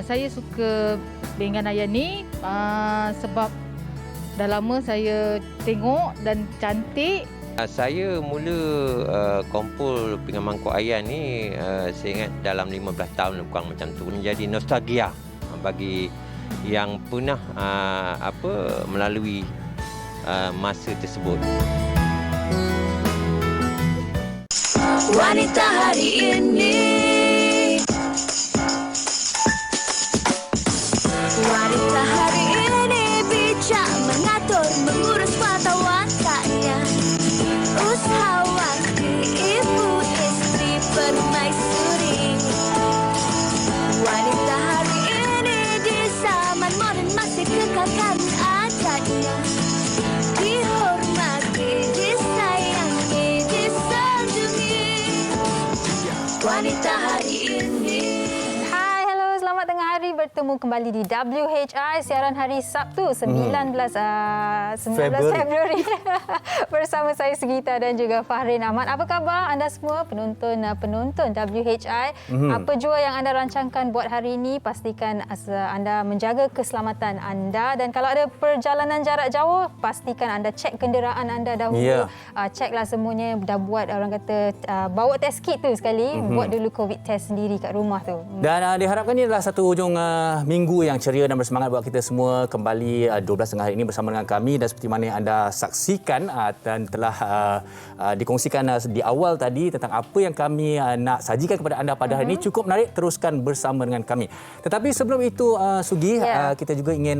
Saya suka Bengan Ayah ni sebab dah lama saya tengok dan cantik. Saya mula kumpul dengan mangkuk ayam ni saya ingat dalam 15 tahun lebih kurang macam tu. Menjadi nostalgia bagi yang pernah melalui masa tersebut. Wanita hari ini, wanita hari ini bijak mengatur, mengurus mata wataknya, usahawati, ibu istri permaisuri. Wanita hari ini di zaman modern masih kekalkan adatnya, dihormati, disayangi, disanjungi. Wanita hari ini. Hai, hello, selamat tengah hari. Bertemu kembali di WHI siaran hari Sabtu 19 Februari bersama saya Sugita dan juga Fahrin Ahmad. Apa khabar anda semua penonton WHI? Apa jua yang anda rancangkan buat hari ini, pastikan anda menjaga keselamatan anda, dan kalau ada perjalanan jarak jauh pastikan anda cek kenderaan anda dahulu. Ceklah semuanya dah buat, orang kata bawa test kit tu sekali, buat dulu COVID test sendiri kat rumah tu. Dan diharapkan ini adalah satu hujung minggu yang ceria dan bersemangat buat kita semua kembali 12 tengah hari ini bersama dengan kami. Dan seperti mana yang anda saksikan dan telah dikongsikan di awal tadi tentang apa yang kami nak sajikan kepada anda pada hari ini, cukup menarik, teruskan bersama dengan kami. Tetapi sebelum itu Sugi, kita juga ingin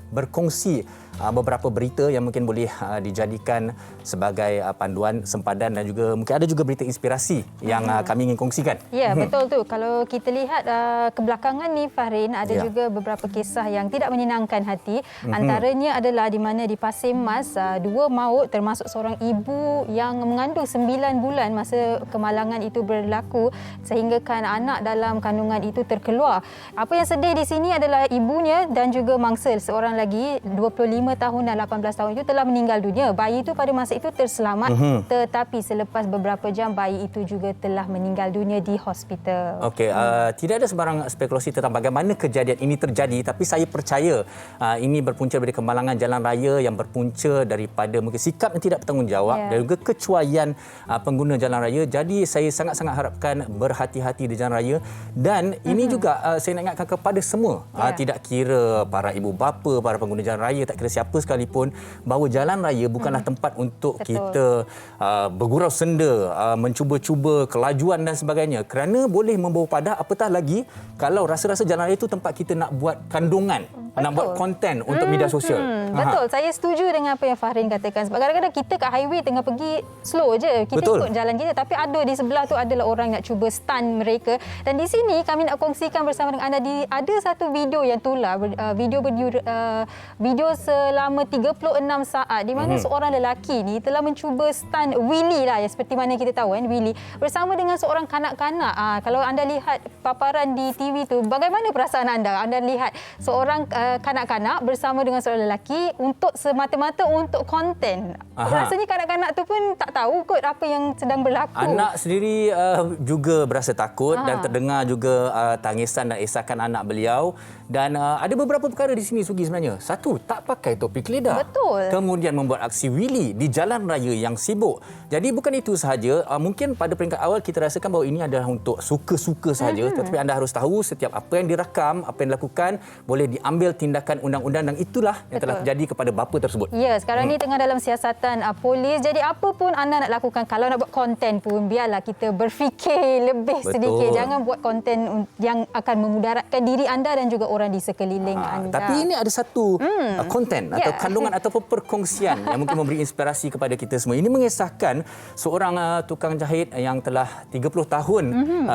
berkongsi beberapa berita yang mungkin boleh dijadikan sebagai panduan sempadan, dan juga mungkin ada juga berita inspirasi yang kami ingin kongsikan. Ya, betul tu. Kalau kita lihat kebelakangan ni Fahrin, ada juga beberapa kisah yang tidak menyenangkan hati. Antaranya adalah di mana di Pasir Mas, 2 maut termasuk seorang ibu yang mengandung 9 bulan masa kemalangan itu berlaku, sehingga kan anak dalam kandungan itu terkeluar. Apa yang sedih di sini adalah ibunya dan juga mangsa seorang lagi 25 tahun dan 18 tahun itu telah meninggal dunia. Bayi itu pada masa itu terselamat, tetapi selepas beberapa jam bayi itu juga telah meninggal dunia di hospital. Okey, tidak ada sebarang spekulasi tentang bagaimana kejadian ini terjadi, tapi saya percaya ini berpunca dari kemalangan jalan raya yang berpunca daripada mungkin sikap yang tidak bertanggungjawab dan juga kecuaian pengguna jalan raya. Jadi saya sangat-sangat harapkan berhati-hati di jalan raya, dan ini juga saya nak ingatkan kepada semua, tidak kira para ibu bapa, para pengguna jalan raya, tak kira siapa sekalipun, bahawa jalan raya bukanlah tempat untuk kita bergurau senda, mencuba-cuba kelajuan dan sebagainya, kerana boleh membawa pada, apatah lagi kalau rasa-rasa jalan raya itu tempat kita nak buat kandungan, nak buat konten untuk media sosial. Betul, saya setuju dengan apa yang Fahrin katakan. Sebab kadang-kadang kita kat highway tengah pergi slow je, kita ikut jalan kita, tapi ada di sebelah tu adalah orang nak cuba stun mereka. Dan di sini kami nak kongsikan bersama dengan anda, ada satu video yang tular, video selama 36 saat, di mana seorang lelaki ni telah mencuba stun wheelie lah, seperti mana kita tahu kan, wheelie bersama dengan seorang kanak-kanak. Kalau anda lihat paparan di TV tu, bagaimana perasaan anda? Anda lihat seorang kanak-kanak bersama dengan seorang lelaki untuk semata-mata untuk konten. Rasanya kanak-kanak tu pun tak tahu kot apa yang sedang berlaku. Anak sendiri juga berasa takut dan terdengar juga tangisan dan esakan anak beliau. Dan ada beberapa perkara di sini, Sugi, sebenarnya. Satu, tak pakai topi keledar. Betul. Kemudian membuat aksi wheelie di jalan raya yang sibuk. Jadi bukan itu sahaja, mungkin pada peringkat awal kita rasakan bahawa ini adalah untuk suka-suka sahaja, tetapi anda harus tahu setiap apa yang dirakam, apa yang dilakukan, boleh diambil tindakan undang-undang, dan itulah yang telah terjadi kepada bapa tersebut. Ya, sekarang ni tengah dalam siasatan polis. Jadi apa pun anda nak lakukan, kalau nak buat konten pun, biarlah kita berfikir lebih sedikit. Jangan buat konten yang akan memudaratkan diri anda dan juga orang di sekeliling anda. Tapi ini ada satu konten atau kandungan ataupun perkongsian yang mungkin memberi inspirasi kepada kita semua. Ini mengisahkan seorang tukang jahit yang telah 30 tahun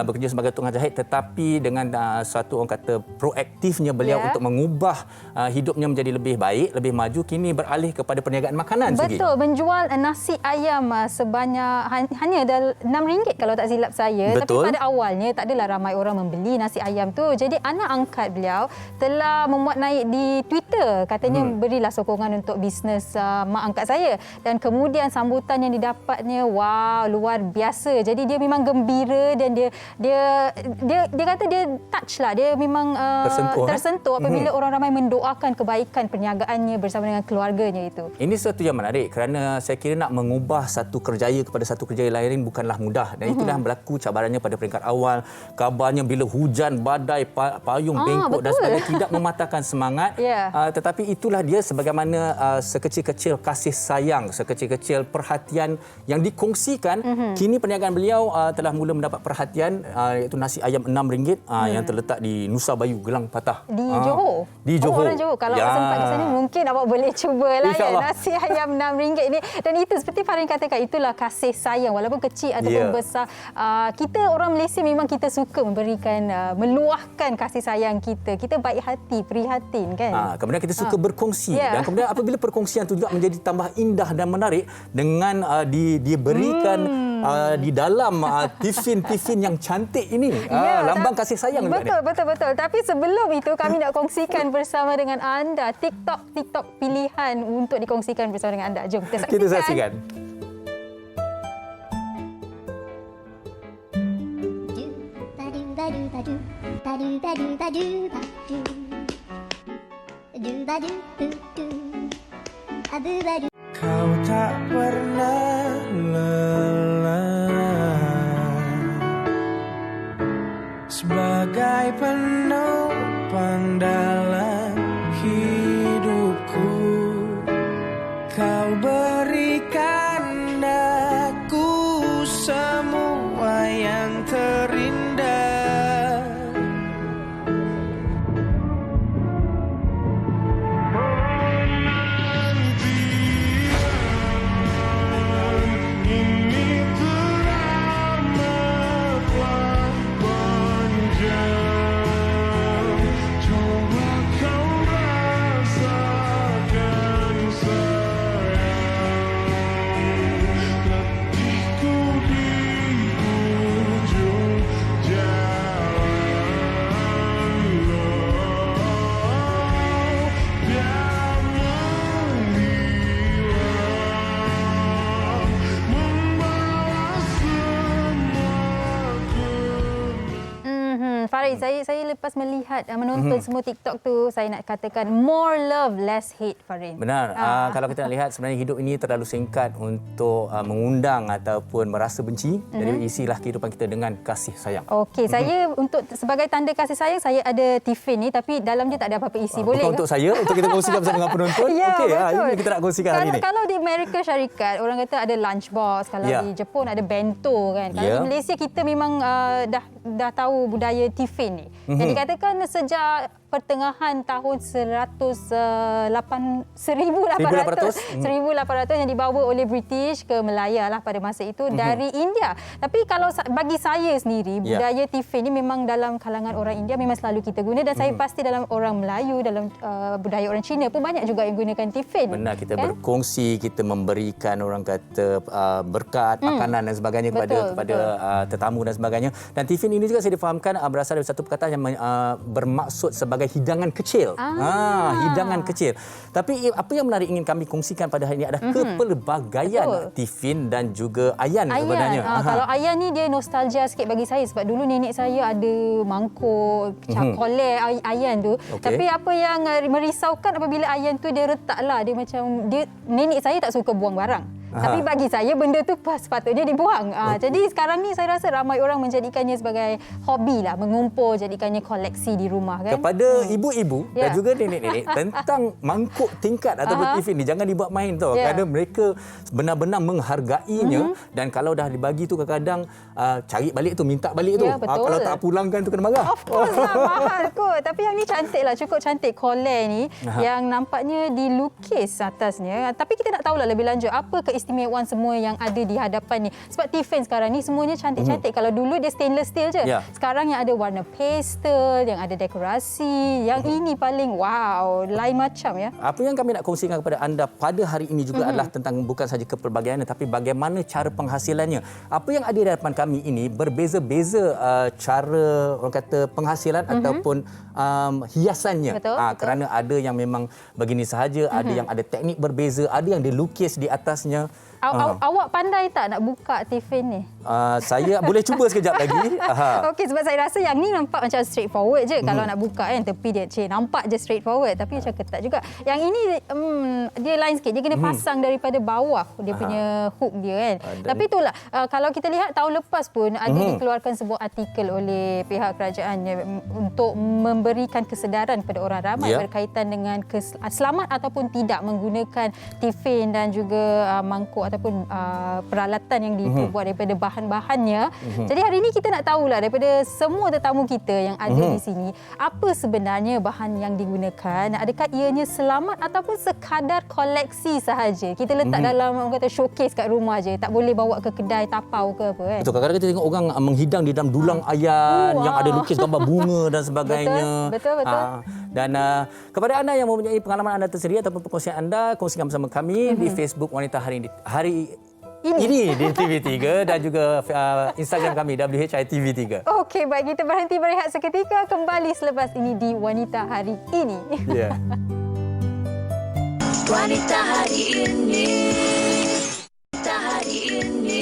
bekerja sebagai tukang jahit, tetapi dengan suatu, orang kata, proaktifnya beliau untuk mengubah hidupnya menjadi lebih baik, lebih maju, kini beralih kepada perniagaan makanan. Betul, menjual nasi ayam sebanyak hanya RM6 kalau tak silap saya. Betul. Tapi pada awalnya tak adalah ramai orang membeli nasi ayam tu. Jadi anak angkat beliau telah memuat naik di Twitter. Katanya berilah sokongan untuk bisnes mak angkat saya. Dan kemudian sambutan yang didapatnya, wow, luar biasa. Jadi dia memang gembira dan dia kata dia touch lah. Dia memang tersentuh apabila orang ramai mendoakan kebaikan perniagaannya bersama dengan keluarganya itu. Ini sesuatu yang menarik kerana saya kira nak mengubah satu kerjaya kepada satu kerjaya lain bukanlah mudah, dan itulah yang berlaku cabarannya pada peringkat awal. Kabarnya bila hujan, badai, payung bengkok dan sebagainya tidak mematahkan semangat. Tetapi itulah dia sebagaimana sekecil-kecil kasih sayang, sekecil-kecil perhatian yang dikongsikan. Kini perniagaan beliau telah mula mendapat perhatian, iaitu nasi ayam RM6 yang terletak di Nusa Bayu, Gelang Patah. Di Johor. Di Johor. Orang Johor. Kalau awak sempat ke sana, mungkin awak boleh cubalah ya, nasi ayam RM6 ini. Dan itu seperti Farin katakan, itulah kasih sayang walaupun kecil ataupun besar. Kita orang Malaysia memang kita suka memberikan, meluahkan kasih sayang kita. Kita baik hati, prihatin kan. Kemudian kita suka berkongsi dan kemudian apabila perkongsian itu juga menjadi tambah indah dan menarik dengan diberikan di dalam tiffin yang cantik ini, lambang kasih sayang. Betul. Tapi sebelum itu kami nak kongsikan bersama dengan anda TikTok pilihan untuk dikongsikan bersama dengan anda. Jom kita saksikan. Kau tak pernah lelah sebagai penopang dalam hidupku. Kau berikan aku semua yang terindah. Farid, saya lepas melihat menonton semua TikTok tu, saya nak katakan more love less hate, Farid. Benar. Kalau kita nak lihat sebenarnya hidup ini terlalu singkat untuk mengundang ataupun merasa benci. Jadi isilah kehidupan kita dengan kasih sayang. Okey, saya untuk sebagai tanda kasih sayang saya ada tiffin ni, tapi dalam dia tak ada apa-apa isi. Boleh bukan untuk saya, untuk kita kongsikan bersama dengan penonton. Ya, Okey, betul. ini kita nak kongsikan hari ini. Kalau di Amerika Syarikat orang kata ada lunchbox, kalau di Jepun ada bento kan. Kalau di Malaysia kita memang dah tahu budaya tiffin ni. Yang dikatakan sejak pertengahan tahun 1800 yang dibawa oleh British ke Melaya lah pada masa itu dari India. Tapi kalau bagi saya sendiri, budaya tiffin ni memang dalam kalangan orang India memang selalu kita guna, dan saya pasti dalam orang Melayu, dalam budaya orang Cina pun banyak juga yang gunakan tiffin. Benar, kita berkongsi, kita memberikan orang kata berkat, makanan dan sebagainya kepada tetamu dan sebagainya. Dan tiffin ini juga saya difahamkan berasal dari satu perkataan yang bermaksud sebagai hidangan kecil. Hidangan kecil. Tapi apa yang menarik ingin kami kongsikan pada hari ini adalah kepelbagaian tiffin dan juga ayan sebenarnya. Kalau ayan ni dia nostalgia sikit bagi saya, sebab dulu nenek saya ada mangkuk cakolek ayan tu. Tapi apa yang merisaukan apabila ayan tu dia retaklah, dia macam nenek saya tak suka buang barang. Tapi bagi saya benda tu sepatutnya dibuang. Jadi sekarang ni saya rasa ramai orang menjadikannya sebagai hobi lah, mengumpul, jadikannya koleksi di rumah kan. Kepada ibu-ibu dan juga nenek-nenek tentang mangkuk tingkat ataupun tiffin ni, jangan dibuat main tau. Kerana mereka benar-benar menghargainya, dan kalau dah dibagi tu kadang-kadang cari balik tu, minta balik tu. Kalau tak pulangkan tu kena marah. Of course lah, mahal kot. Tapi yang ni cantik lah, cukup cantik kolek ni yang nampaknya dilukis atasnya. Tapi kita nak tahulah lebih lanjut apa keistimewaan semua yang ada di hadapan ni. Sebab Tiffany sekarang ni semuanya cantik-cantik. Kalau dulu dia stainless steel je. Sekarang yang ada warna pastel, yang ada dekorasi, yang ini paling wow, lain macam ya. Apa yang kami nak kongsikan kepada anda pada hari ini juga adalah tentang bukan sahaja kepelbagaian tapi bagaimana cara penghasilannya. Apa yang ada di hadapan kami ini berbeza-beza cara orang kata penghasilan ataupun hiasannya. Betul. Kerana ada yang memang begini sahaja, ada yang ada teknik berbeza, ada yang dilukis di atasnya. Awak pandai tak nak buka Tiffany ni? Saya boleh cuba sekejap lagi. Okey, sebab saya rasa yang ni nampak macam straightforward je. Kalau nak buka kan, tepi dia nampak je straightforward. Tapi macam ketat juga. Yang ini dia lain sikit. Dia kena pasang daripada bawah dia punya hook dia kan. Tapi itulah, kalau kita lihat tahun lepas pun ada dikeluarkan sebuah artikel oleh pihak kerajaan untuk memberikan kesedaran kepada orang ramai berkaitan dengan selamat ataupun tidak menggunakan Tiffany dan juga mangkuk ataupun peralatan yang dibuat daripada bahan-bahannya. Jadi hari ini kita nak tahulah daripada semua tetamu kita yang ada di sini, apa sebenarnya bahan yang digunakan, adakah ianya selamat ataupun sekadar koleksi sahaja. Kita letak dalam orang kata showcase kat rumah je, tak boleh bawa ke kedai tapau ke apa kan. Betul, kadang-kadang kita tengok orang menghidang di dalam dulang ayan yang ada lukis gambar bunga dan sebagainya. Betul. Dan kepada anda yang mempunyai pengalaman anda tersendiri ataupun perkongsian anda, kongsikan bersama kami di Facebook Wanita Hari ini di TV3 dan juga Instagram kami WHITV3. Okey, baik, kita berhenti berehat seketika, kembali selepas ini di Wanita Hari Ini. Wanita Hari Ini. Wanita Hari Ini.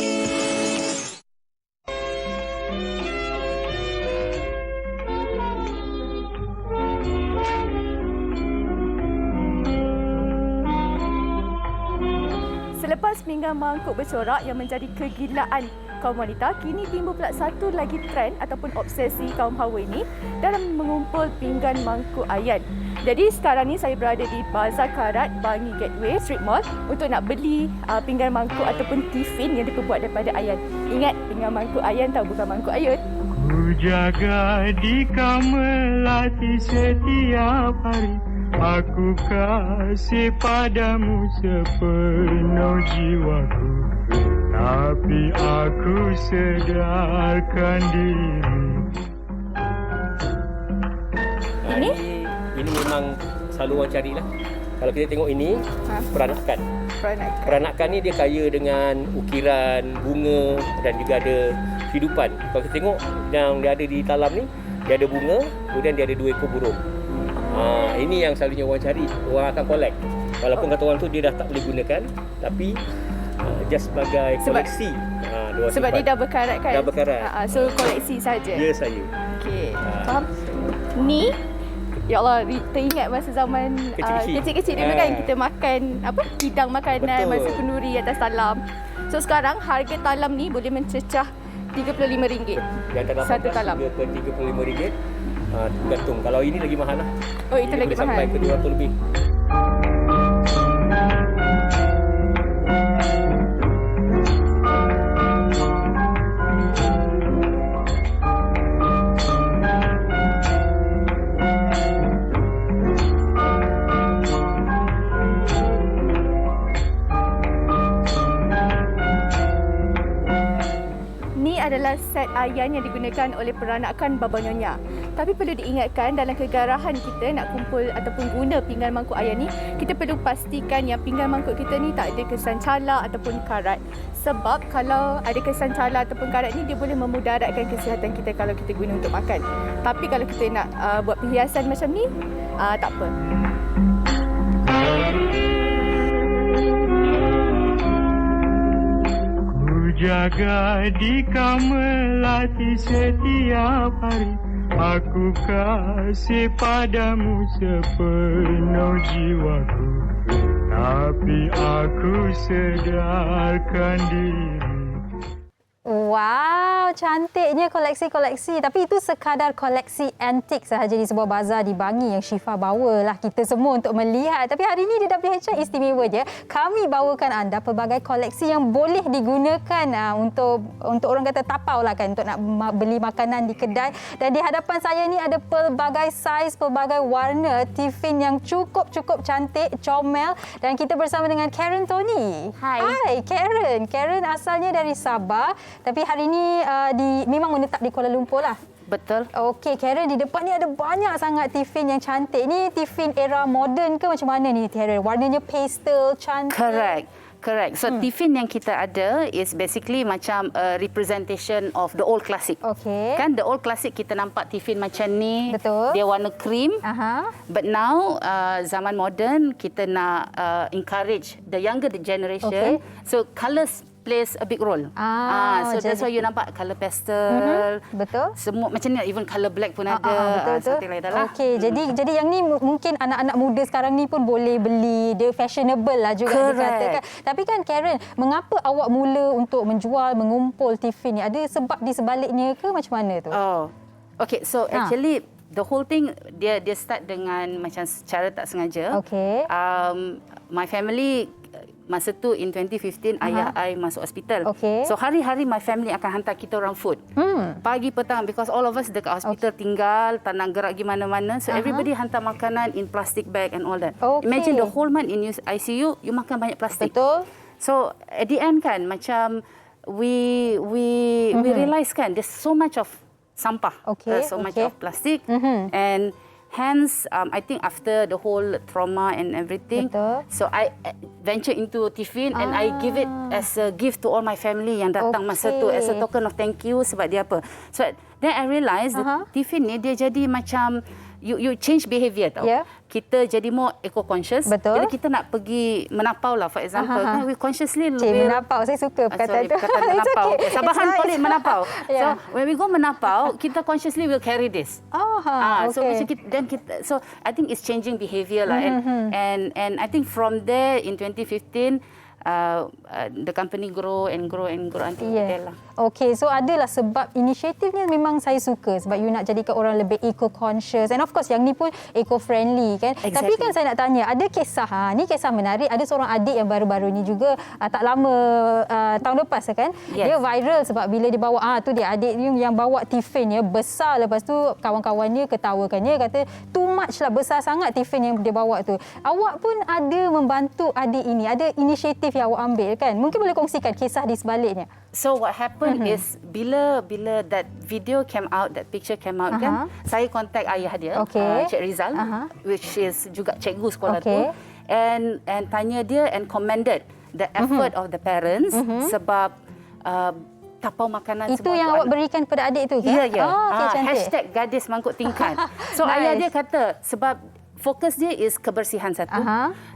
Selepas pinggan mangkuk bercorak yang menjadi kegilaan kaum wanita, kini timbul pula satu lagi trend ataupun obsesi kaum hawa ini dalam mengumpul pinggan mangkuk ayan. Jadi sekarang ni saya berada di Bazar Karat, Bangi Gateway Street Mall untuk nak beli pinggan mangkuk ataupun tiffin yang diperbuat daripada ayan. Ingat, pinggan mangkuk ayan tahu, bukan mangkuk ayun. Ku jaga di kau melati setiap hari. Aku kasih padamu sepenuh jiwaku, tapi aku sedarkan diri. Ini memang selalu orang carilah. Kalau kita tengok ini, peranakan. Peranakan ni dia kaya dengan ukiran, bunga dan juga ada kehidupan. Kalau kita tengok yang dia ada di talam ni, dia ada bunga, kemudian dia ada 2 ekor burung. Ini yang selalunya orang cari, orang akan collect. Walaupun kata orang tu dia dah tak boleh gunakan, tapi just sebagai koleksi. Sebab dia dah berkarat kan? Dah berkarat. So koleksi saja. Ya, saya. Okey, faham. Ni, ya Allah, teringat masa zaman kecil-kecil dulu kan kita makan hidang makanan. Betul. Masa kenduri atas talam. So sekarang harga talam ni boleh mencecah RM35. Satu talam. Ke RM35. Tergantung. Kalau ini lagi mahal lah. Oh, itu lagi mahal. Sampai ke RM200 lebih. Adalah set ayan yang digunakan oleh peranakan Baba Nyonya. Tapi perlu diingatkan dalam kegarahan kita nak kumpul ataupun guna pinggan mangkuk ayan ni, kita perlu pastikan yang pinggan mangkuk kita ni tak ada kesan cala ataupun karat. Sebab kalau ada kesan cala ataupun karat ni, dia boleh memudaratkan kesihatan kita kalau kita guna untuk makan. Tapi kalau kita nak buat perhiasan macam ni, tak apa. Jaga di kau melati setiap hari. Aku kasih padamu sepenuh jiwaku, tapi aku sedarkan diri. Wow, cantiknya koleksi-koleksi. Tapi itu sekadar koleksi antik sahaja di sebuah bazar di Bangi yang Syifa bawalah kita semua untuk melihat. Tapi hari ini di WHR istimewanya, kami bawakan anda pelbagai koleksi yang boleh digunakan untuk orang kata tapau lah kan, untuk nak beli makanan di kedai. Dan di hadapan saya ni ada pelbagai saiz, pelbagai warna tiffin yang cukup cantik, comel. Dan kita bersama dengan Karen Tony. Hai Karen. Karen asalnya dari Sabah, tapi hari ini memang menetap di Kuala Lumpur lah. Betul. Okey, Karen, di depan ni ada banyak sangat tiffin yang cantik. Ini tiffin era moden ke macam mana ni, Karen? Warnanya pastel, cantik. Correct. So tiffin yang kita ada is basically macam representation of the old classic. Okey. Kan the old classic kita nampak tiffin macam ni. Betul. Dia warna cream. Aha. But now zaman moden kita nak encourage the younger generation. Okay. So colours plays a big role. So that's why you nampak colour pastel. Betul. Semua macam ni, even colour black pun ada. Betul. Something like that lah. Okey, jadi yang ni mungkin anak-anak muda sekarang ni pun boleh beli. Dia fashionable lah juga dikatakan. Tapi kan Karen, mengapa awak mula untuk menjual, mengumpul tiffin ni? Ada sebab di sebaliknya ke macam mana tu? Okay, so actually the whole thing dia start dengan macam secara tak sengaja. Okey. My family masa tu in 2015 ayah I masuk hospital. Okay. So hari-hari my family akan hantar kita orang food. Pagi petang, because all of us dekat hospital tinggal, tak nak gerak pergi mana-mana. So everybody hantar makanan in plastic bag and all that. Okay. Imagine the whole month in ICU you makan banyak plastik. Betul. So at the end kan macam we realise kan there's so much of sampah. So much of plastic and hence, I think after the whole trauma and everything, so I venture into tiffin and I give it as a gift to all my family yang datang masa tu as a token of thank you sebab dia apa. So then I realised tiffin ni dia jadi macam you change behaviour tau. Kita jadi more eco-conscious. Betul. Bila kita nak pergi menapau lah, for example, kan, we consciously menapau, saya suka perkataan tu. Perkataan menapau. Okay. Sabahan call it menapau. So when we go menapau, kita consciously will carry this. So macam so I think it's changing behaviour lah, and I think from there in 2015 the company grow until today lah. Okey, so adalah sebab inisiatifnya memang saya suka sebab you nak jadikan orang lebih eco-conscious and of course yang ni pun eco-friendly kan. Exactly. Tapi kan saya nak tanya, ada kisah, ni kisah menarik, ada seorang adik yang baru-baru ni juga tak lama tahun lepas kan. Dia viral sebab bila dia bawa tu dia adik ni yang bawa tiffin ya besar, lepas tu kawan-kawannya ketawakannya kata too much lah, besar sangat tiffin yang dia bawa tu. Awak pun ada membantu adik ini, ada inisiatif yang awak ambil kan. Mungkin boleh kongsikan kisah di sebaliknya. So what happened is bila that video came out, that picture came out kan, saya contact ayah dia, Cik Rizal, which is juga cikgu sekolah tu, and tanya dia and commended the effort of the parents sebab tapau makanan itu yang awak berikan kepada adik tu kan? Ya. Cantik. #gadis mangkuk tingkat. So ayah dia kata sebab fokus dia is kebersihan satu.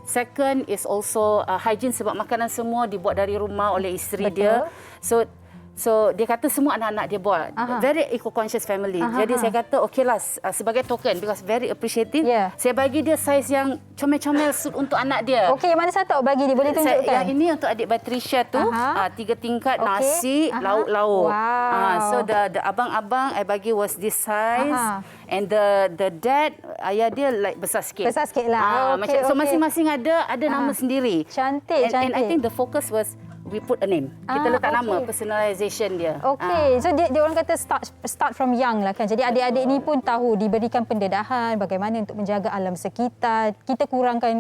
Second is also hygiene sebab makanan semua dibuat dari rumah oleh isteri dia. So dia kata semua anak-anak dia buat. Very eco-conscious family. Jadi saya kata okeylah sebagai token because very appreciative. Saya bagi dia saiz yang comel-comel suit untuk anak dia. Okey, mana satu awak bagi dia? Boleh tunjukkan? Yang ini untuk adik Patricia tu 3 tingkat nasi, lauk-lauk. So the abang-abang I bagi was this size. And the dad, ayah dia like besar sikit. Besar sikit lah. So masing-masing ada nama sendiri. Cantik. And I think the focus was we put a name. Kita letak nama, personalization dia. Okey. So dia orang kata start from young lah kan. Jadi adik-adik ni pun tahu diberikan pendedahan bagaimana untuk menjaga alam sekitar. Kita kurangkan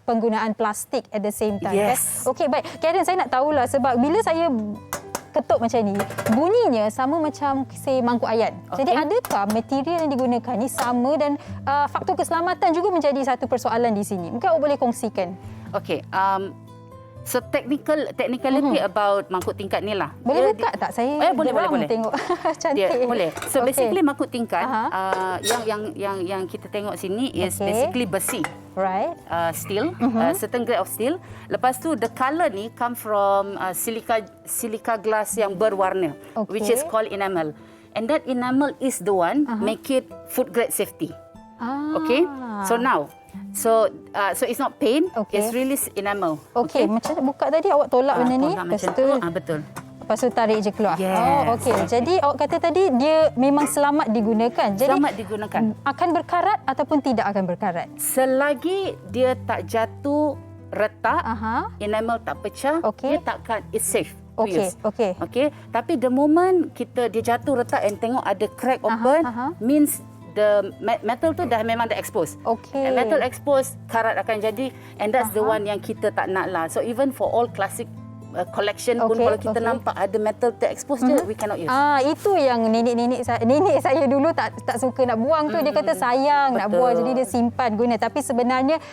penggunaan plastik at the same time. Yes. Kan? Okey, baik. Karen, saya nak tahulah sebab bila saya ketuk macam ni, bunyinya sama macam say mangkuk ayam. Jadi adakah material yang digunakan ni sama dan faktor keselamatan juga menjadi satu persoalan di sini? Mungkin awak boleh kongsikan. Okey. So technicality about mangkuk tingkat ni lah. Boleh buka tak? Saya boleh. Tengok. Cantik. Boleh. So basically mangkuk tingkat yang kita tengok sini is basically besi. Right. Steel, certain grade of steel. Lepas tu the colour ni come from silica glass yang berwarna, which is called enamel. And that enamel is the one make it food grade safety. Okay. So now. So it's not paint, it's really enamel. Okey, macam buka tadi awak tolak benda ni. Tolak macam tu. Betul. Lepas tu tarik je keluar. Yes. Oh, okey. Jadi awak kata tadi dia memang selamat digunakan. Jadi Selamat digunakan. akan berkarat ataupun tidak akan berkarat? Selagi dia tak jatuh, retak, enamel tak pecah, dia takkan, it's safe. Okey, okey. Okay. Tapi the moment dia jatuh retak and tengok ada crack open, means the metal tu dah memang dah expose. Okay. And metal expose, karat akan jadi, and that's the one yang kita tak nak lah. So even for all classic collection pun kalau kita nampak ada metal terexpose je, we cannot use. Itu yang nenek saya dulu tak suka nak buang tu. Dia kata sayang nak buang, jadi dia simpan guna. Tapi sebenarnya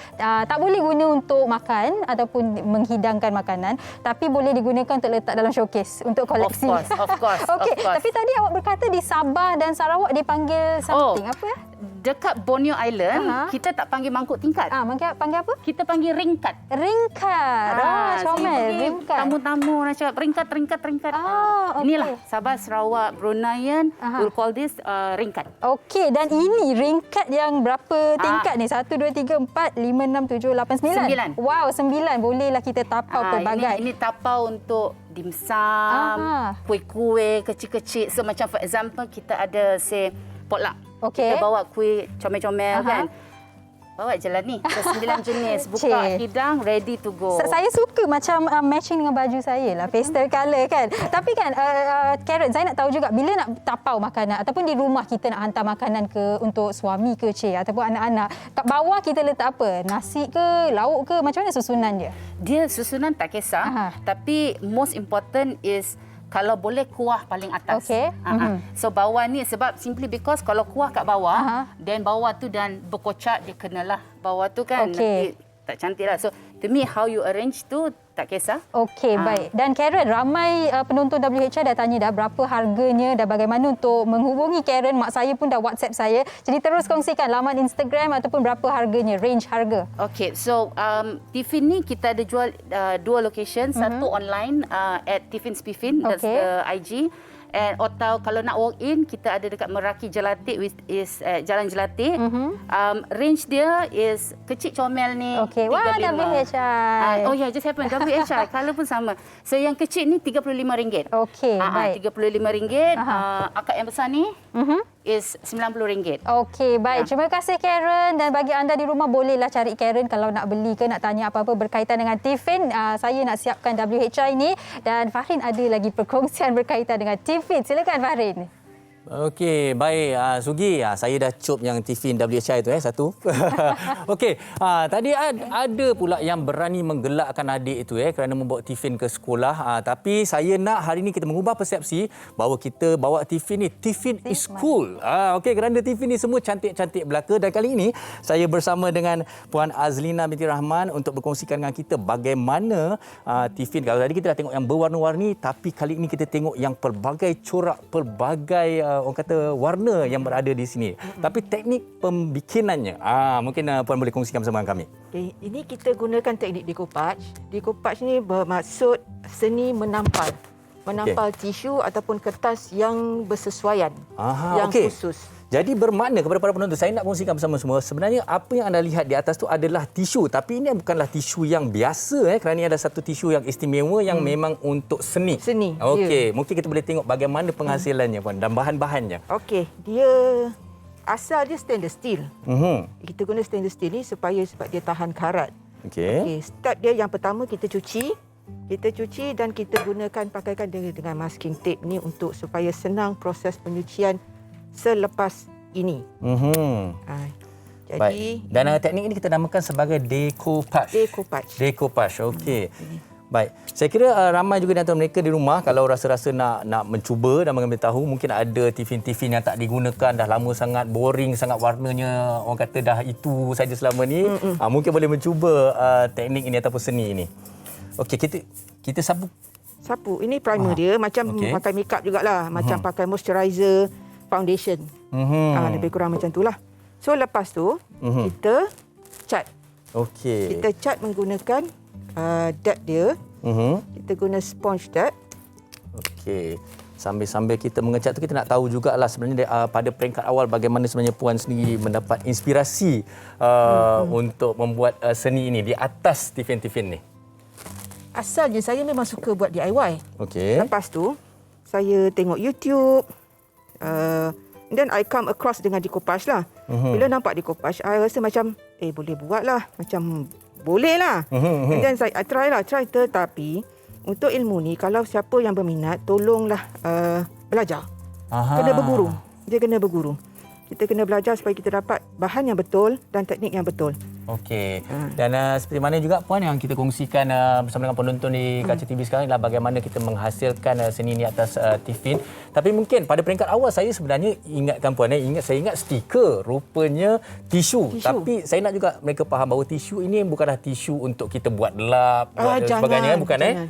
tak boleh guna untuk makan ataupun menghidangkan makanan, tapi boleh digunakan untuk letak dalam showcase untuk koleksi. Of course. Okey, tapi tadi awak berkata di Sabah dan Sarawak dipanggil something apa ya? Dekat Borneo Island, kita tak panggil mangkuk tingkat. Panggil apa? Kita panggil ringkat. Ringkat. Comel, ringkat. Tamu-tamu nak cakap ringkat. Okay. Inilah Sabah, Sarawak, Bruneian, we'll call this ringkat. Okey, dan ini ringkat yang berapa tingkat ni? 1, 2, 3, 4, 5, 6, 7, 8, 9. 9. Wow, 9. Bolehlah kita tapau pelbagai. Ini tapau untuk dimsum, kuih-kuih kecil-kecil. So macam for example, kita ada say potluck. Okay. Kita bawa kuih comel-comel kan. Bawa je lah ni. 9 jenis. Buka hidang, ready to go. Saya suka macam matching dengan baju saya lah. Pastel colour kan. Tapi kan, Karen, saya nak tahu juga bila nak tapau makanan ataupun di rumah kita nak hantar makanan ke untuk suami ke ataupun anak-anak. Kat bawah kita letak apa? Nasi ke, lauk ke? Macam mana susunan dia? Dia susunan tak kisah. Tapi most important is kalau boleh kuah paling atas. Okay. So bawah ni sebab simply because kalau kuah kat bawah, then bawah tu dan berkocak, dia kenalah bawah tu kan. Nanti tak cantik lah. So to me how you arrange tu tak kisah. Okey, baik. Dan Karen, ramai penonton WHI dah tanya dah berapa harganya dan bagaimana untuk menghubungi Karen. Mak saya pun dah WhatsApp saya. Jadi terus kongsikan laman Instagram ataupun berapa harganya, range harga. Okey, so Tiffin ni kita ada jual 2 location. Satu online at Tiffin Spiffin, that's the IG. And atau kalau nak walk in, kita ada dekat Meraki Jelatik, which is Jalan Jelatik. Range dia is kecil comel ni. Okey, wah, WHI. Oh ya, just happen WHI. Color pun sama. So yang kecil ni RM35. Okey, baik. RM35. Akak yang besar ni is RM90. Okey, baik. Terima kasih Karen, dan bagi anda di rumah bolehlah cari Karen kalau nak beli ke nak tanya apa-apa berkaitan dengan Tiffin. Saya nak siapkan WHI ni, dan Fahrin ada lagi perkongsian berkaitan dengan Tiffin. Silakan Fahrin. Okey, baik Sugi, saya dah cop yang Tiffin WHI tu satu. Okey, tadi ada pula yang berani menggelakkan adik itu kerana membawa Tiffin ke sekolah. Tapi saya nak hari ini kita mengubah persepsi bahawa kita bawa Tiffin ni, Tiffin is cool. Okey, kerana Tiffin ni semua cantik-cantik belaka. Dan kali ini saya bersama dengan Puan Azlina binti Rahman untuk berkongsikan dengan kita bagaimana Tiffin. Kalau tadi kita dah tengok yang berwarna-warni, tapi kali ini kita tengok yang pelbagai corak, pelbagai orang kata warna yang berada di sini. Tapi teknik pembikinannya, mungkin Puan boleh kongsikan bersama kami. Okay, ini kita gunakan teknik decoupage. Decoupage ni bermaksud seni menampal tisu ataupun kertas yang bersesuaian, yang khusus. Jadi bermakna kepada para penonton, saya nak kongsikan bersama semua, sebenarnya apa yang anda lihat di atas tu adalah tisu, tapi ini bukanlah tisu yang biasa kerana ini ada satu tisu yang istimewa yang memang untuk seni. Okey, mungkin kita boleh tengok bagaimana penghasilannya Puan dan bahan-bahannya. Okey, dia asal dia stainless steel. Kita guna stainless steel ni sebab dia tahan karat. Okey, step dia yang pertama kita cuci dan kita pakaikan dengan masking tape ni untuk supaya senang proses penyucian selepas ini. Jadi, baik. Dan teknik ini kita namakan sebagai decoupage. Okey. Baik. Saya kira ramai juga di antara mereka di rumah kalau rasa-rasa nak mencuba dan mengambil tahu, mungkin ada Tiffin-Tiffin yang tak digunakan dah lama sangat, boring sangat warnanya, orang kata dah itu saja selama ni. Mungkin boleh mencuba teknik ini ataupun seni ini. Okey, kita sapu. Ini primer dia, macam pakai makeup jugalah, macam pakai moisturizer, foundation. Lebih kurang macam itulah. So lepas tu kita cat. Okey. Kita cat menggunakan dab dia. Kita guna sponge dab. Okey. Sambil-sambil kita mengecat tu, kita nak tahu jugalah sebenarnya pada peringkat awal bagaimana sebenarnya Puan sendiri mendapat inspirasi untuk membuat seni ini di atas Tiffin-Tiffin ni. asalnya saya memang suka buat DIY. Okey. Lepas tu, saya tengok YouTube. Then I come across dengan decoupage lah. Bila nampak decoupage, I rasa macam, boleh buat lah. Macam boleh lah. And then I try. Tetapi, untuk ilmu ni, kalau siapa yang berminat, tolonglah belajar. Kena berguru. Dia kena berguru. Kita kena belajar supaya kita dapat bahan yang betul dan teknik yang betul. Okey. Dan seperti mana juga Puan yang kita kongsikan bersama dengan penonton di Kaca TV sekarang adalah bagaimana kita menghasilkan seni ini atas Tiffin. Tapi mungkin pada peringkat awal saya sebenarnya ingatkan Puan, saya ingat stiker, rupanya tisu. Tapi saya nak juga mereka faham bahawa tisu ini bukanlah tisu untuk kita buat lap dan sebagainya, bukan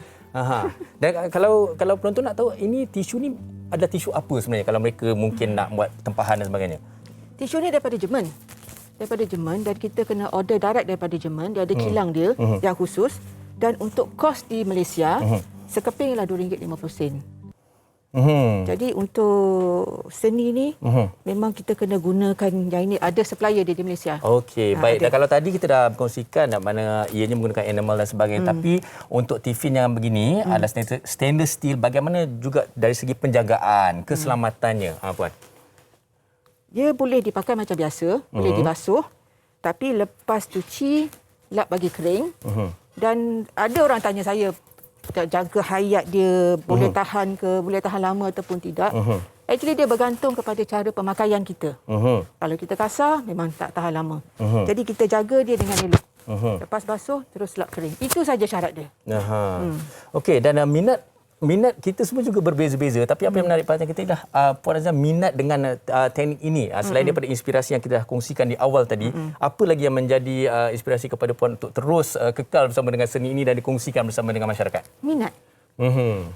Dan kalau penonton nak tahu ini tisu ni ada tisu apa sebenarnya kalau mereka mungkin nak buat tempahan dan sebagainya? Tisu ni daripada Jerman. Dan kita kena order direct daripada Jerman. Dia ada kilang dia yang khusus. Dan untuk kos di Malaysia, sekeping ialah RM2.50. Jadi untuk seni ni memang kita kena gunakan yang ini. Ada supplier dia di Malaysia. Okey, baik. Dan kalau tadi kita dah kongsikan mana ianya menggunakan enamel dan sebagainya, tapi untuk Tiffin yang begini adalah stainless steel, bagaimana juga dari segi penjagaan, keselamatannya, Puan? Dia boleh dipakai macam biasa, boleh dibasuh, tapi lepas cuci, lap bagi kering. Dan ada orang tanya saya, jangka hayat dia boleh tahan ke, boleh tahan lama ataupun tidak. Actually dia bergantung kepada cara pemakaian kita. Kalau kita kasar, memang tak tahan lama. Jadi kita jaga dia dengan elok. Lepas basuh, terus lap kering. Itu saja syarat dia. Okey, dan minat kita semua juga berbeza-beza, tapi apa yang menarik perhatian kita adalah Puan Razia minat dengan teknik ini. Selain daripada inspirasi yang kita dah kongsikan di awal tadi, apa lagi yang menjadi inspirasi kepada Puan untuk terus kekal bersama dengan seni ini dan dikongsikan bersama dengan masyarakat? Minat.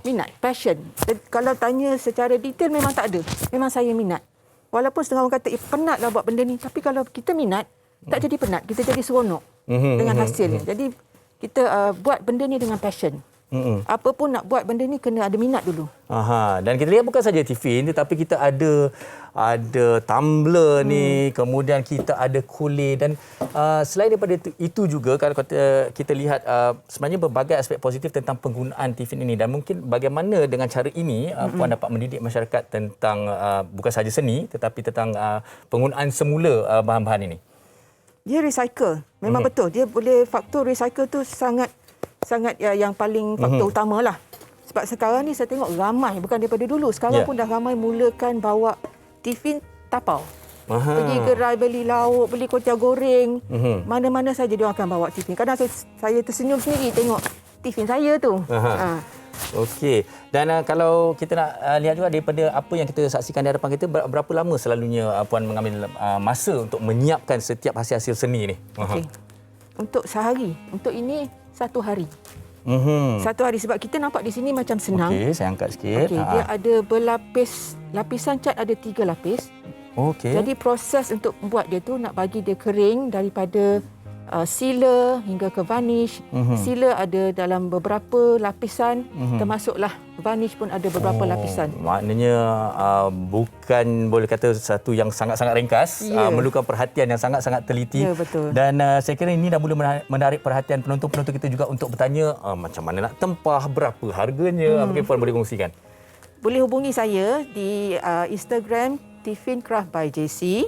Minat, passion. Kalau tanya secara detail memang tak ada. Memang saya minat. Walaupun setengah orang kata penatlah buat benda ni, tapi kalau kita minat, tak jadi penat, kita jadi seronok dengan hasilnya. Jadi kita buat benda ni dengan passion. Apa pun nak buat benda ni kena ada minat dulu. Dan kita lihat bukan saja Tiffin, tetapi kita ada tumbler ni, kemudian kita ada kule, dan selain daripada itu juga kalau kita lihat sebenarnya berbagai aspek positif tentang penggunaan Tiffin ini, dan mungkin bagaimana dengan cara ini Puan dapat mendidik masyarakat tentang bukan saja seni tetapi tentang penggunaan semula bahan-bahan ini. Dia recycle. Memang betul. Dia boleh, faktor recycle tu sangat yang paling faktor utama lah. Sebab sekarang ni saya tengok ramai, bukan daripada dulu, sekarang pun dah ramai mulakan bawa Tiffin tapau. Pergi gerai beli lauk, beli kuah goreng, mana-mana saja dia akan bawa Tiffin. Kadang saya tersenyum sendiri tengok Tiffin saya tu. Okey. Dan kalau kita nak lihat juga daripada apa yang kita saksikan di hadapan kita, berapa lama selalunya Puan mengambil masa untuk menyiapkan setiap hasil-hasil seni ni? Okey. Untuk sehari, untuk ini 1 hari. 1 hari, sebab kita nampak di sini macam senang. Okey, saya angkat sikit. Dia ada berlapis, lapisan cat ada 3 lapis. Okey. Jadi proses untuk buat dia tu nak bagi dia kering daripada sealer hingga ke varnish. Sealer ada dalam beberapa lapisan, termasuklah varnish pun ada beberapa lapisan. Maknanya bukan boleh kata satu yang sangat-sangat ringkas, memerlukan perhatian yang sangat-sangat teliti. Ya, betul. Dan saya kira ini dah mula menarik perhatian penonton-penonton kita juga untuk bertanya macam mana nak tempah, berapa harganya. Mungkin Puan boleh kongsikan. Boleh hubungi saya di Instagram Tiffin Craft by JC.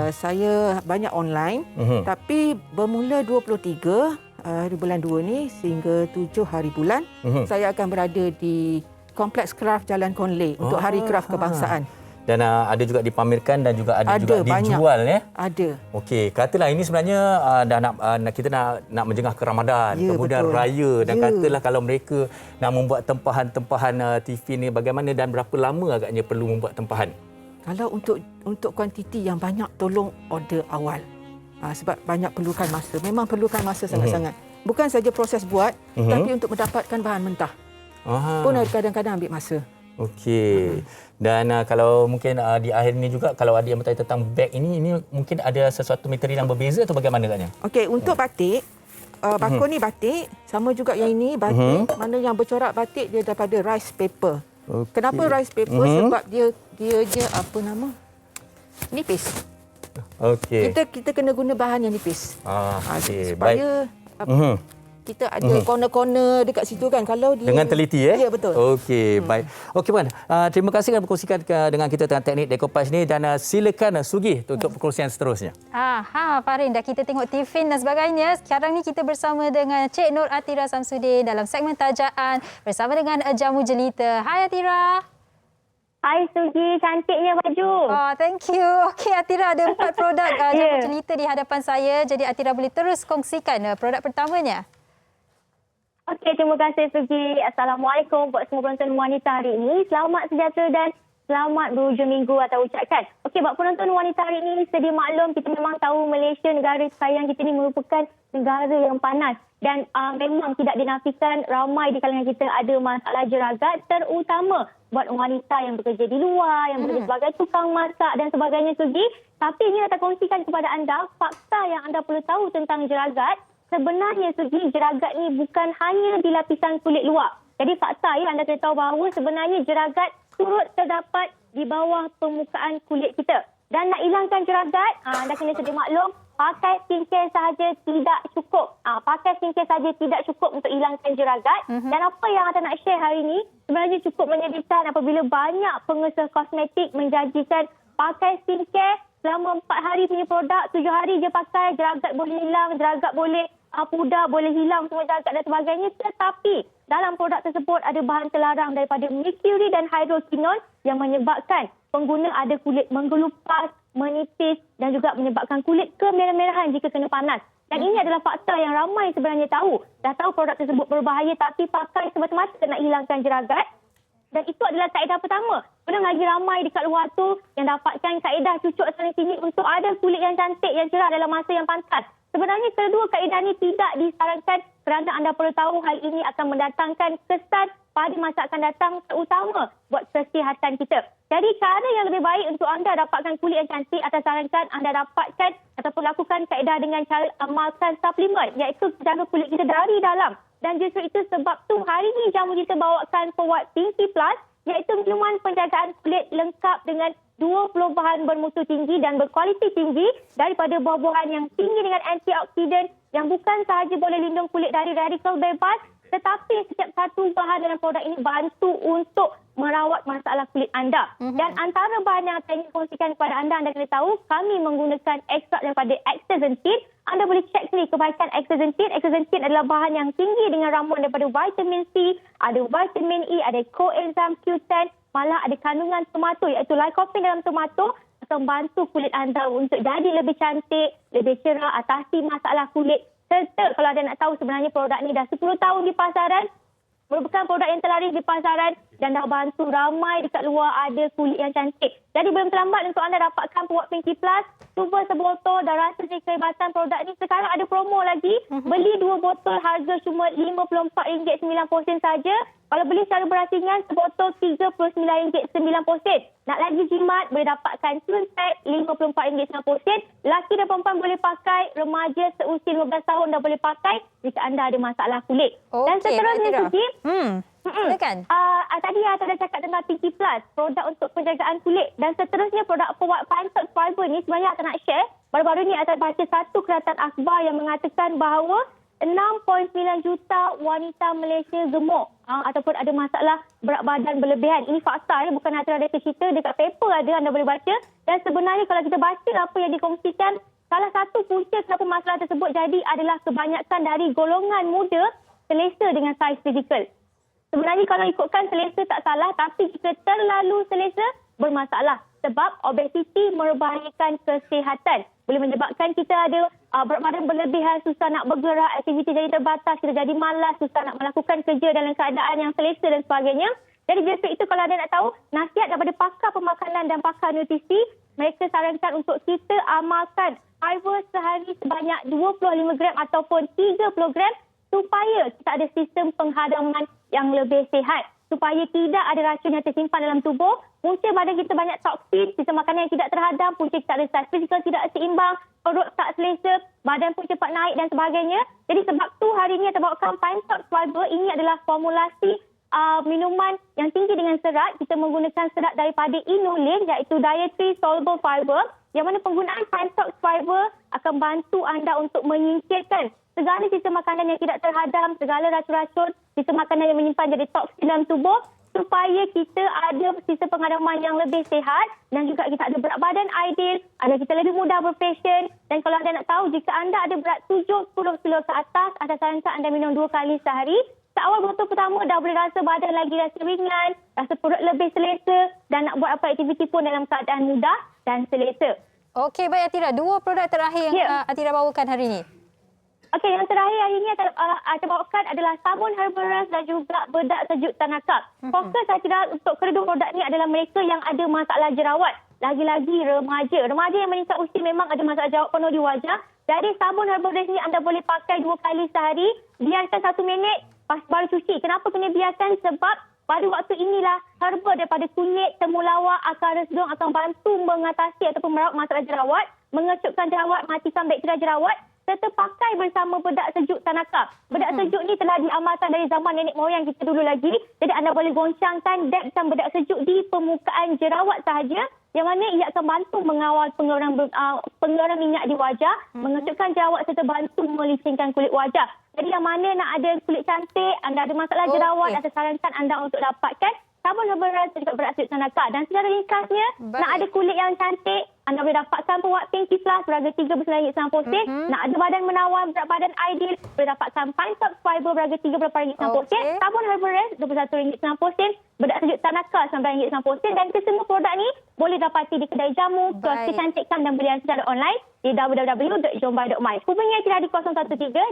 Saya banyak online, tapi bermula 23 hari bulan 2 ni sehingga 7 hari bulan, saya akan berada di Kompleks Craft Jalan Konley untuk Hari Craft Kebangsaan. Dan ada juga dipamerkan dan juga ada juga dijual banyak. Ada. Okey, katalah ini sebenarnya dah kita nak menjengah ke Ramadan, kemudian betul. Raya, dan katalah kalau mereka nak membuat tempahan-tempahan Tiffin ni, bagaimana dan berapa lama agaknya perlu membuat tempahan? Kalau untuk kuantiti yang banyak, tolong order awal. Sebab banyak perlukan masa. Memang perlukan masa sangat-sangat. Bukan saja proses buat, tapi untuk mendapatkan bahan mentah. Pun kadang-kadang ambil masa. Okey. Dan kalau mungkin di akhir ini juga, kalau ada yang bertanya tentang beg ini mungkin ada sesuatu material yang berbeza atau bagaimana agaknya? Okey, untuk batik, bakul ni batik, sama juga yang ini batik. Mana yang bercorak batik dia daripada rice paper. Kenapa rice paper? Sebab dia apa nama? Nipis. Okey. Kita kena guna bahan yang nipis. Okay. Supaya kita ada corner-corner dekat situ kan. Kalau dia dengan teliti Ya, betul. Okey, baik. Okey Puan, terima kasih kerana berkongsikan dengan kita tentang teknik decoupage ni dan silakan Sugi untuk perkongsian seterusnya. Farin, dah kita tengok Tiffin dan sebagainya. Sekarang ni kita bersama dengan Cik Nur Atira Samsudin dalam segmen Tajaan bersama dengan Jamu Jelita. Hai Atira. Hai Sugi, cantiknya baju. Thank you. Okey Atira, ada 4 produk Jamu Jelita di hadapan saya. Jadi Atira boleh terus kongsikan produk pertamanya. Okey, terima kasih Sugi. Assalamualaikum buat semua penonton wanita hari ini. Selamat sejahtera dan selamat berhujung minggu atau ucapkan. Okey, buat penonton wanita hari ini, sedia maklum kita memang tahu Malaysia, negara sayang kita ini merupakan negara yang panas. Dan memang tidak dinafikan ramai di kalangan kita ada masalah jeragat, terutama buat wanita yang bekerja di luar, yang bekerja sebagai tukang masak dan sebagainya Sugi. Tapi ini saya kongsikan kepada anda fakta yang anda perlu tahu tentang jeragat. Sebenarnya Sugi, jeragat ni bukan hanya di lapisan kulit luar. Jadi fakta anda kena tahu bahawa sebenarnya jeragat turut terdapat di bawah permukaan kulit kita. Dan nak hilangkan jeragat, anda kena sedia maklum, pakai skincare sahaja tidak cukup. Pakai skincare sahaja tidak cukup untuk hilangkan jeragat. Dan apa yang anda nak share hari ini, sebenarnya cukup menyedihkan apabila banyak pengusaha kosmetik menjanjikan pakai skincare selama 4 hari punya produk, 7 hari je pakai, jeragat boleh hilang, jeragat boleh pudar, boleh hilang semua jeragat dan sebagainya. Tetapi dalam produk tersebut ada bahan terlarang daripada merkuri dan hidrokinol yang menyebabkan pengguna ada kulit menggelupas, menipis dan juga menyebabkan kulit kemerah-merahan jika kena panas. Dan ini adalah fakta yang ramai sebenarnya tahu. Dah tahu produk tersebut berbahaya tapi pakai semata-mata nak hilangkan jeragat. Dan itu adalah kaedah pertama. Belum lagi ramai dekat luar tu yang dapatkan kaedah cucuk sana sini untuk ada kulit yang cantik, yang cerah dalam masa yang pantas. Sebenarnya kedua kaedah ini tidak disarankan kerana anda perlu tahu hal ini akan mendatangkan kesan pada masa akan datang terutama buat kesihatan kita. Jadi cara yang lebih baik untuk anda dapatkan kulit yang cantik, saya sarankan anda dapatkan ataupun lakukan kaedah dengan cara amalkan suplemen iaitu jaga kulit kita dari dalam. Dan justru itu sebab tu hari ini Jamu kita bawakan Forward Pinky Plus iaitu minuman penjagaan kulit lengkap dengan 20 bahan bermutu tinggi dan berkualiti tinggi daripada buah-buahan yang tinggi dengan antioksidan yang bukan sahaja boleh lindung kulit dari radikal bebas tetapi setiap satu bahan dalam produk ini bantu untuk merawat masalah kulit anda. Dan antara bahan yang saya ingin kongsikan kepada anda kena tahu kami menggunakan ekstrak daripada Astaxanthin. Anda boleh cek sendiri kebaikan Astaxanthin. Astaxanthin adalah bahan yang tinggi dengan ramuan daripada vitamin C, ada vitamin E, ada coenzyme Q10, malah ada kandungan tomato iaitu lycopene dalam tomato akan bantu kulit anda untuk jadi lebih cantik, lebih cerah, atasi masalah kulit. Serta kalau anda nak tahu sebenarnya produk ni dah 10 tahun di pasaran, merupakan produk yang terlaris di pasaran dan dah bantu ramai dekat luar ada kulit yang cantik. Jadi belum terlambat untuk anda dapatkan Forward Pinky Plus. Cuba sebotol dan rasa kehebatan produk ni. Sekarang ada promo lagi. Beli 2 botol harga cuma RM54.90 saja. Kalau beli secara berasingan, sebotol RM39.90. Nak lagi jimat, boleh dapatkan tune pack RM54.90. Lelaki dan perempuan boleh pakai, remaja seusia 15 tahun dah boleh pakai jika anda ada masalah kulit. Dan seterusnya, Suci, silakan. Tadi saya dah cakap tentang Pinky Plus, produk untuk penjagaan kulit. Dan seterusnya produk Forward Fine Touch Fiber ni sebenarnya saya nak share. Baru-baru ni saya baca satu keratan akhbar yang mengatakan bahawa 6.9 juta wanita Malaysia gemuk ataupun ada masalah berat badan berlebihan. Ini fakta, bukan ada cerita dekat paper ada, anda boleh baca. Dan sebenarnya kalau kita baca apa yang dikongsikan, salah satu punca kenapa masalah tersebut jadi adalah kebanyakan dari golongan muda selesa dengan saiz fizikal. Sebenarnya kalau ikutkan selesa tak salah, tapi jika terlalu selesa bermasalah. Sebab obesiti membahayakan kesihatan. Boleh menyebabkan kita ada berat badan berlebihan, susah nak bergerak, aktiviti jadi terbatas, kita jadi malas, susah nak melakukan kerja dalam keadaan yang selesa dan sebagainya. Jadi justru itu kalau anda nak tahu, nasihat daripada pakar pemakanan dan pakar nutrisi, mereka sarankan untuk kita amalkan fiber sehari sebanyak 25 gram ataupun 30 gram supaya kita ada sistem penghadaman yang lebih sihat. Supaya tidak ada racun yang tersimpan dalam tubuh, punca badan kita banyak toksin, sistem makanan yang tidak terhadam, punca kita ada saiz fizikal tidak seimbang, perut tak selesa, badan pun cepat naik dan sebagainya. Jadi sebab tu hari ini saya bawakan Fine Touch Fiber. Ini adalah formulasi minuman yang tinggi dengan serat. Kita menggunakan serat daripada inulin iaitu dietary soluble fiber, yang mana penggunaan Fine Touch Fiber akan bantu anda untuk menyingkirkan segala sisa makanan yang tidak terhadam, segala racun-racun, sisa makanan yang menyimpan jadi toksin dalam tubuh, supaya kita ada sisa pengadaman yang lebih sihat dan juga kita ada berat badan ideal, agar kita lebih mudah berfashion. Dan kalau anda nak tahu, jika anda ada berat 70 kilo ke atas, anda sarankan anda minum 2 kali sehari. Seawal botol pertama dah boleh rasa badan lagi rasa ringan, rasa perut lebih selesa dan nak buat apa aktiviti pun dalam keadaan mudah dan selesa. Okey, baik Atira. 2 produk terakhir yang Atira bawakan hari ini. Okey, yang terakhir hari ini saya bawakan adalah sabun Herbalist dan juga bedak sejuk Tanakap. Fokus saya untuk kedua produk ini adalah mereka yang ada masalah jerawat. Lagi-lagi remaja. Remaja yang meningkat usia memang ada masalah jerawat penuh di wajah. Jadi sabun Herbalist ini anda boleh pakai 2 kali sehari. Biarkan 1 minit, baru cuci. Kenapa kena biarkan? Sebab pada waktu inilah herba daripada kunyit, temulawak, akar resdung akan bantu mengatasi ataupun merawat masalah jerawat, mengecutkan jerawat, matikan bakteria jerawat, serta pakai bersama bedak sejuk Tanakap. Bedak sejuk ni telah diamalkan dari zaman nenek moyang kita dulu lagi. Jadi anda boleh goncangkan dabkan bedak sejuk di permukaan jerawat sahaja, yang mana ia akan bantu mengawal pengeluaran minyak di wajah, mengecutkan jerawat serta bantu melicingkan kulit wajah. Jadi yang mana nak ada kulit cantik, anda ada masalah jerawat, saya sarankan anda untuk dapatkan sabun Herbalist juga bedak sejuk Tanakap. Dan secara ringkasnya, nak ada kulit yang cantik, anda boleh dapatkan Pewarna Pinky Plus berharga RM13.90. Nak ada badan menawan, berat badan ideal, boleh dapatkan Pine Top Fiber berharga RM13.90. Sabun Herbalist RM21.90. Bedak sejuk Tanakap RM9.90. Dan kesemua produk ni boleh dapati di kedai jamu, kios kecantikan dan belian secara online di www.jombai.my. Hubungi Atira di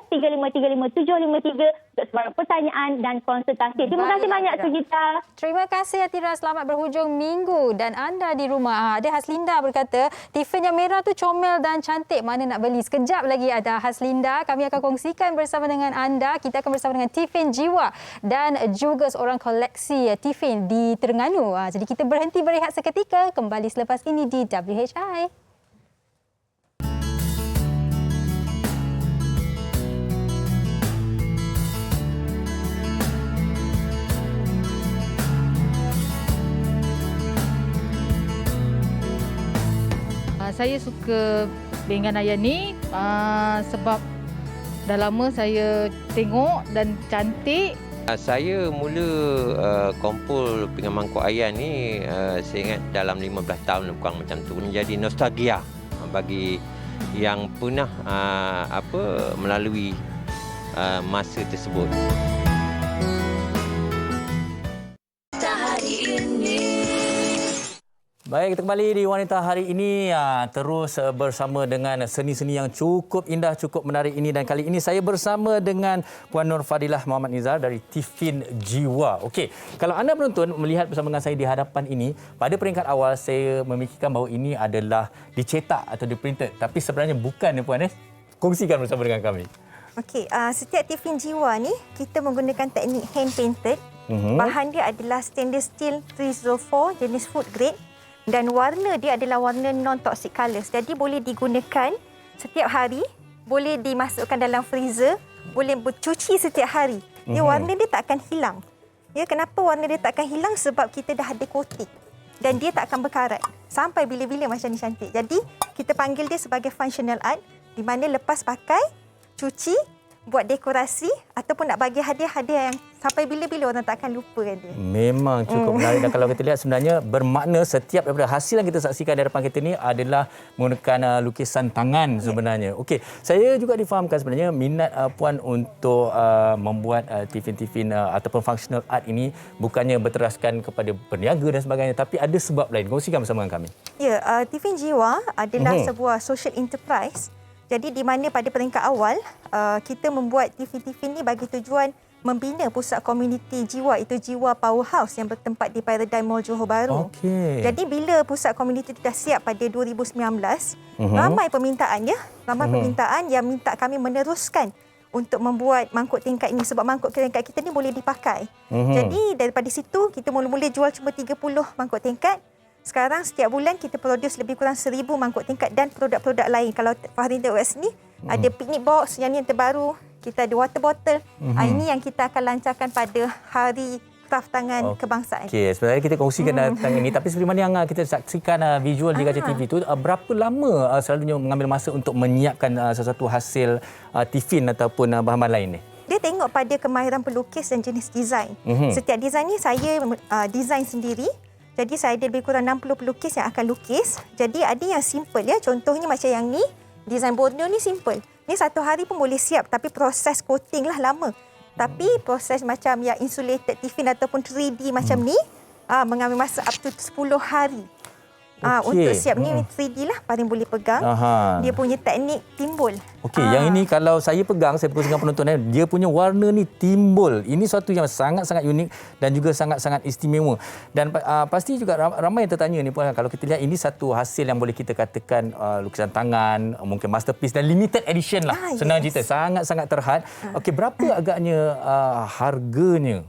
013-3535-753 untuk sebarang pertanyaan dan konsultasi. Terima kasih banyak Sugita. Terima kasih Atira. Selamat berhujung minggu. Dan anda di rumah, ada Haslinda berkata, Tiffin yang merah tu comel dan cantik. Mana nak beli? Sekejap lagi ada Haslinda. Kami akan kongsikan bersama dengan anda. Kita akan bersama dengan Tiffin Jiwa dan juga seorang koleksi Tiffin di Terengganu. Jadi kita berhenti berehat seketika. Kembali selepas ini di WHI. Saya suka pinggan ayam ni sebab dah lama saya tengok dan cantik. Saya mula kumpul pinggan mangkuk ayam ni saya ingat dalam 15 tahun lebih kurang macam tu. Menjadi nostalgia bagi yang pernah melalui masa tersebut. Baik, kita kembali di Wanita Hari ini terus bersama dengan seni-seni yang cukup indah, cukup menarik ini. Dan kali ini saya bersama dengan Puan Nur Fadilah Muhammad Nizar dari Tiffin Jiwa. Okey, kalau anda penonton melihat bersama dengan saya di hadapan ini, pada peringkat awal saya memikirkan bahawa ini adalah dicetak atau diprinted. Tapi sebenarnya bukan ya Puan. Kongsikan bersama dengan kami. Okey, setiap Tiffin Jiwa ni kita menggunakan teknik hand painted. Bahan dia adalah stainless steel 304 jenis food grade. Dan warna dia adalah warna non-toxic colours. Jadi boleh digunakan setiap hari, boleh dimasukkan dalam freezer, boleh bercuci setiap hari. Dia warna dia tak akan hilang. Ya, kenapa warna dia tak akan hilang? Sebab kita dah ada coating. Dan dia tak akan berkarat. Sampai bila-bila macam ni cantik. Jadi kita panggil dia sebagai functional art, di mana lepas pakai, cuci, buat dekorasi ataupun nak bagi hadiah-hadiah yang sampai bila-bila orang tak akan lupakan dia. Memang cukup menarik dan kalau kita lihat sebenarnya bermakna setiap daripada hasil yang kita saksikan di hadapan kita ni adalah menggunakan lukisan tangan sebenarnya. Okey, saya juga difahamkan sebenarnya minat Puan untuk membuat Tiffin ataupun functional art ini bukannya berteraskan kepada berniaga dan sebagainya, tapi ada sebab lain. Kongsikan bersama dengan kami. Ya, Tiffin Jiwa adalah sebuah social enterprise. Jadi di mana pada peringkat awal kita membuat Tiffin ni bagi tujuan membina pusat komuniti jiwa, itu Jiwa Powerhouse yang bertempat di Paradigm Mall Johor Bahru. Okay. Jadi bila pusat komuniti itu dah siap pada 2019, ramai permintaan yang minta kami meneruskan untuk membuat mangkuk tingkat ini sebab mangkuk tingkat kita ni boleh dipakai. Jadi daripada situ kita mula-mula jual cuma 30 mangkuk tingkat. Sekarang setiap bulan kita produce lebih kurang 1,000 mangkuk tingkat dan produk-produk lain. Kalau Fahrin West ni ada picnic box yang terbaru, kita ada water bottle. Ini yang kita akan lancarkan pada hari kraft tangan kebangsaan. Okey, sebenarnya kita kongsikan tentang ini, tapi sebelum mana yang kita saksikan visual di Gajah TV itu, berapa lama selalunya mengambil masa untuk menyiapkan sesuatu hasil tiffin ataupun bahan-bahan lain ni? Dia tengok pada kemahiran pelukis dan jenis desain. Setiap desain ni saya desain sendiri. Jadi saya ada lebih kurang 60 pelukis yang akan lukis. Jadi ada yang simple ya. Contohnya macam yang ni, desain borneo ni simple. Ni satu hari pun boleh siap, tapi proses coating lah lama. Tapi proses macam yang insulated tiffin ataupun 3D macam ni mengambil masa up to 10 hari. Untuk siap ni 3D lah paling boleh pegang. Dia punya teknik timbul. Okey, yang ini kalau saya pegang, saya kongsikan penonton, dia punya warna ni timbul. Ini suatu yang sangat-sangat unik dan juga sangat-sangat istimewa. Dan pasti juga ramai yang tertanya ni puan, kalau kita lihat ini satu hasil yang boleh kita katakan lukisan tangan, mungkin masterpiece dan limited edition lah. Senang cerita, sangat-sangat terhad. Okey, berapa agaknya harganya?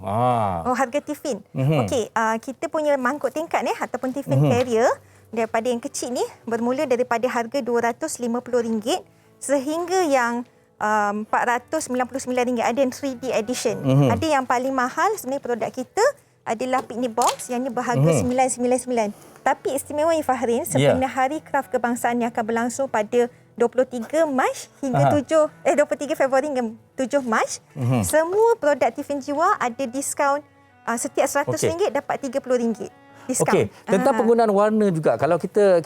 Harga tiffin. Okey, kita punya mangkuk tingkat ni ataupun tiffin carrier daripada yang kecil ni bermula daripada harga RM250 sehingga yang RM499 ada yang 3D edition. Ada yang paling mahal sebenarnya produk kita adalah picnic box yang ni berharga RM999. Tapi istimewanya Fahrin, sebenarnya Hari Kraft Kebangsaan yang akan berlangsung pada 23 Mac hingga 23 Februari hingga 7 Mac. Semua produk Tiffin Jiwa ada diskaun setiap RM100 dapat RM30. Okey, tentang penggunaan warna juga. Kalau kita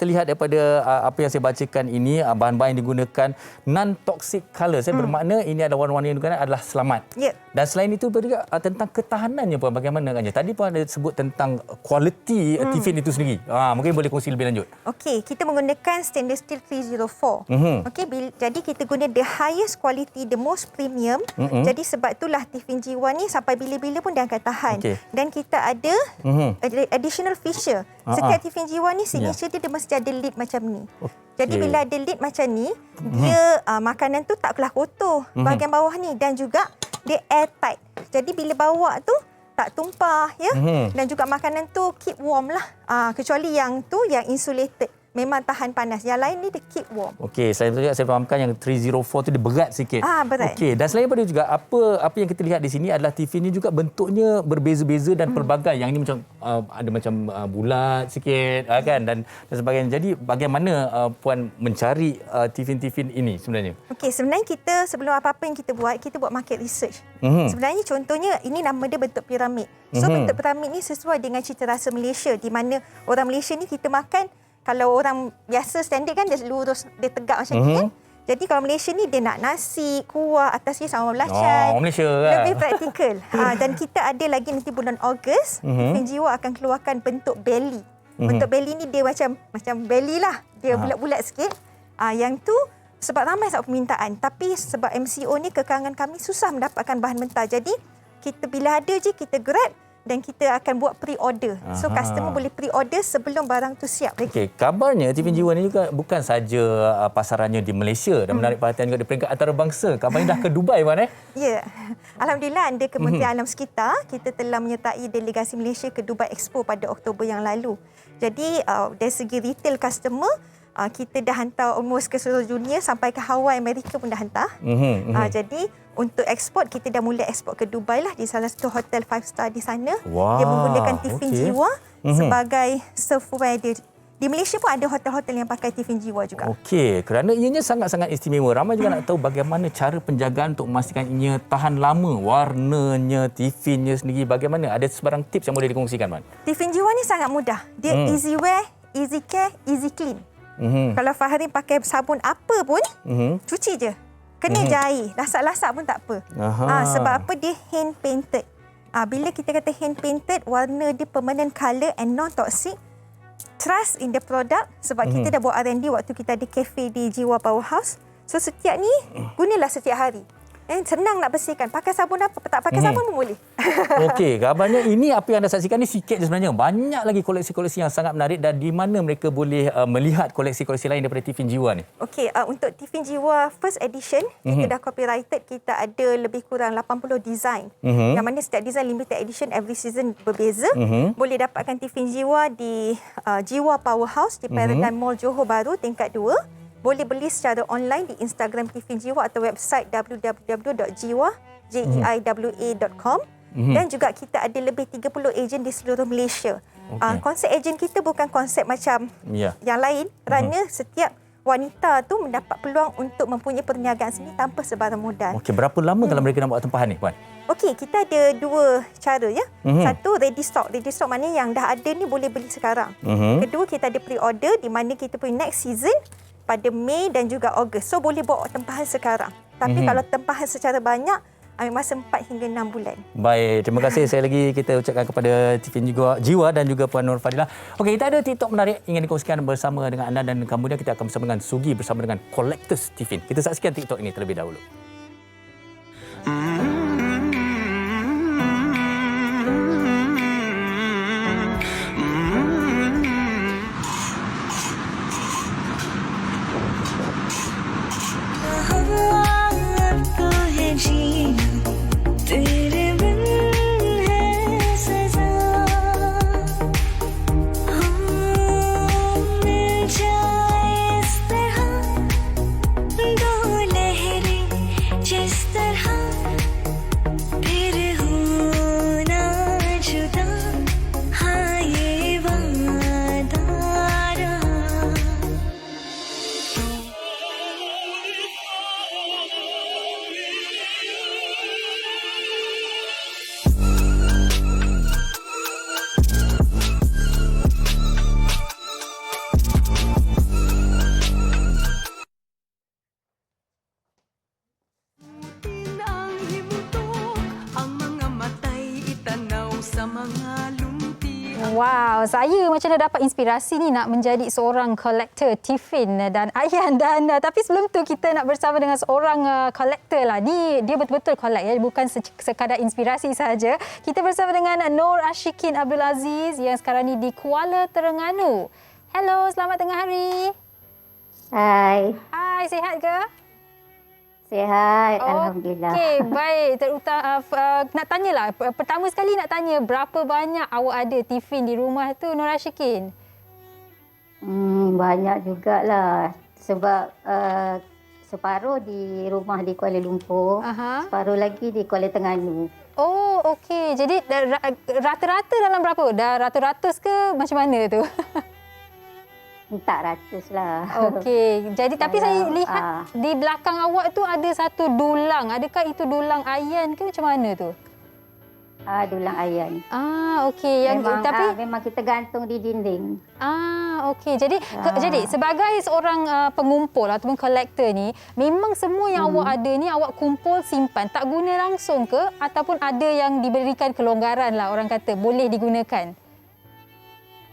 lihat daripada apa yang saya bacakan ini, bahan-bahan yang digunakan non-toxic colour. Saya bermakna ini adalah warna-warna yang digunakan adalah selamat. Dan selain itu juga tentang ketahanannya puan, bagaimana agaknya? Tadi puan ada sebut tentang kualiti tiffin itu sendiri. Mungkin boleh kongsi lebih lanjut. Okey, kita menggunakan stainless steel 304. Okey, jadi kita guna the highest quality, the most premium. Jadi sebab itulah tiffin Jiwa ni sampai bila-bila pun dia akan tahan. Dan kita ada additional feature. Setiap tiffin Jiwa ni signature dia mesti ada lid macam ni. Jadi bila ada lid macam ni, dia makanan tu tak kelah kotor bahagian bawah ni, dan juga dia airtight. Jadi bila bawa tu tak tumpah ya. Dan juga makanan tu keep warm lah. Kecuali yang tu yang insulated, memang tahan panas. Yang lain ni dia keep warm. Okey, saya fahamkan yang 304 tu dia berat sikit. Berat. Okey, dan selain daripada juga apa yang kita lihat di sini adalah tiffin ni juga bentuknya berbeza-beza dan pelbagai. Yang ini macam ada macam bulat sikit kan, dan sebagainya. Jadi bagaimana puan mencari tiffin-tiffin ini sebenarnya? Okey, sebenarnya kita sebelum apa-apa yang kita buat market research. Sebenarnya contohnya ini nama dia bentuk piramid. So bentuk piramid ni sesuai dengan cita rasa Malaysia, di mana orang Malaysia ni kita makan, kalau orang biasa standard kan dia lurus, dia tegak macam ni kan. Jadi kalau Malaysia ni dia nak nasi, kuah, atasnya sambal belacan. Malaysia lebih praktikal. Dan kita ada lagi nanti bulan Ogos, Tiffin Jiwa akan keluarkan bentuk belly. Bentuk belly ni dia macam belly lah. Dia bulat-bulat sikit. Yang tu sebab ramai sangat permintaan. Tapi sebab MCO ni kekangan kami susah mendapatkan bahan mentah. Jadi kita bila ada je kita grab dan kita akan buat pre-order. So customer boleh pre-order sebelum barang tu siap lagi. Okey, kabarnya Tiffin Jiwa ni juga bukan saja pasarannya di Malaysia dan menarik perhatian juga di peringkat antarabangsa. Kabarnya dah ke Dubai puan Ya. Alhamdulillah anda Kementerian Alam Sekitar kita telah menyertai delegasi Malaysia ke Dubai Expo pada Oktober yang lalu. Jadi dari segi retail customer kita dah hantar almost ke seluruh dunia, sampai ke Hawaii, Amerika pun dah hantar. Jadi untuk ekspor kita dah mula ekspor ke Dubai lah, di salah satu hotel 5 star di sana. Dia menggunakan Tiffin Jiwa sebagai serveware dia. Di Malaysia pun ada hotel-hotel yang pakai Tiffin Jiwa juga. Okey, kerana ianya sangat-sangat istimewa. Ramai juga nak tahu bagaimana cara penjagaan untuk memastikan ianya tahan lama, warnanya, tiffinnya sendiri bagaimana. Ada sebarang tips yang boleh dikongsikan, Man? Tiffin Jiwa ni sangat mudah. Dia easy wear, easy care, easy clean. Kalau Fahrin pakai sabun apa pun, cuci je. Kena jahit, lasak-lasak pun tak apa. Sebab apa? Dia hand painted. Bila kita kata hand painted, warna dia permanent colour and non-toxic. Trust in the product, sebab kita dah buat R&D waktu kita ada cafe di Jiwa Powerhouse. So setiap ni gunalah setiap hari. Senang nak bersihkan. Pakai sabun apa, tak pakai sabun pun boleh. Okey, gambarnya ini apa yang anda saksikan ni sikit je sebenarnya. Banyak lagi koleksi-koleksi yang sangat menarik, dan di mana mereka boleh melihat koleksi-koleksi lain daripada Tiffin Jiwa ni? Okey, untuk Tiffin Jiwa first edition, kita dah copyrighted, kita ada lebih kurang 80 design. Yang mana setiap design limited edition, every season berbeza. Boleh dapatkan Tiffin Jiwa di Jiwa Powerhouse di Paradigm Mall Johor Bahru tingkat 2. Boleh beli secara online di Instagram Tiffin Jiwa atau website www.jiwa.com. Dan juga kita ada lebih 30 ejen di seluruh Malaysia. Konsep ejen kita bukan konsep macam yang lain kerana setiap wanita tu mendapat peluang untuk mempunyai perniagaan sendiri tanpa sebarang modal. Okey, berapa lama kalau mereka nak buat tempahan ni, Puan? Okey, kita ada dua cara ya. Satu, ready stock. Ready stock maknanya yang dah ada ni boleh beli sekarang. Kedua, kita ada pre-order di mana kita punya next season pada Mei dan juga Ogos. So, boleh buat tempahan sekarang. Tapi kalau tempahan secara banyak, ambil masa 4 hingga 6 bulan. Baik, terima kasih. Saya lagi kita ucapkan kepada Tiffin Jiwa dan juga Puan Nur Fadilah. Okey, kita ada TikTok menarik ingin dikongsikan bersama dengan anda dan kemudian kita akan bersama dengan Sugi bersama dengan Collectors Tiffin. Kita saksikan TikTok ini terlebih dahulu. Wow, saya macam dah dapat inspirasi ni nak menjadi seorang collector Tiffin dan Ayan tapi sebelum tu kita nak bersama dengan seorang collector lah. Ni dia betul-betul collect ya, bukan sekadar inspirasi saja. Kita bersama dengan Nur Ashikin Abdul Aziz yang sekarang ni di Kuala Terengganu. Hello, selamat tengah hari. Hai. Hai, sihat ke? Sihat, Alhamdulillah. Okey, baik. Nak tanyalah, pertama sekali nak tanya berapa banyak awak ada Tiffin di rumah tu, Nur Ashikin? Banyak jugalah. Sebab separuh di rumah di Kuala Lumpur, separuh lagi di Kuala Terengganu. Oh, okey. Jadi rata-rata dalam berapa? Dah ratus-ratus ke macam mana tu? Tak ratus lah. Okey. Jadi tapi saya lihat di belakang awak tu ada satu dulang. Adakah itu dulang ayan ke macam mana tu? Dulang ayan. Okey. Memang kita gantung di dinding. Okey. Jadi sebagai seorang pengumpul ataupun kolektor ni, memang semua yang awak ada ni awak kumpul simpan, tak guna langsung ke ataupun ada yang diberikan kelonggaran lah orang kata boleh digunakan?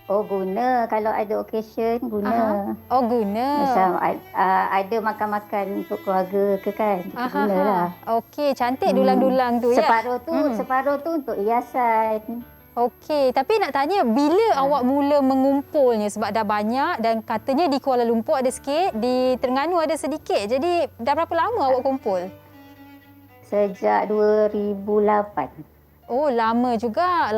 Oh, guna. Kalau ada occasion, guna. Oh, guna. Macam ada makan-makan untuk keluarga ke kan. Gunalah. Okey, cantik dulang-dulang tu ya. Separuh tu untuk hiasan. Okey, tapi nak tanya bila awak mula mengumpulnya sebab dah banyak dan katanya di Kuala Lumpur ada sikit, di Terengganu ada sedikit. Jadi dah berapa lama awak kumpul? Sejak 2008. Oh, lama juga.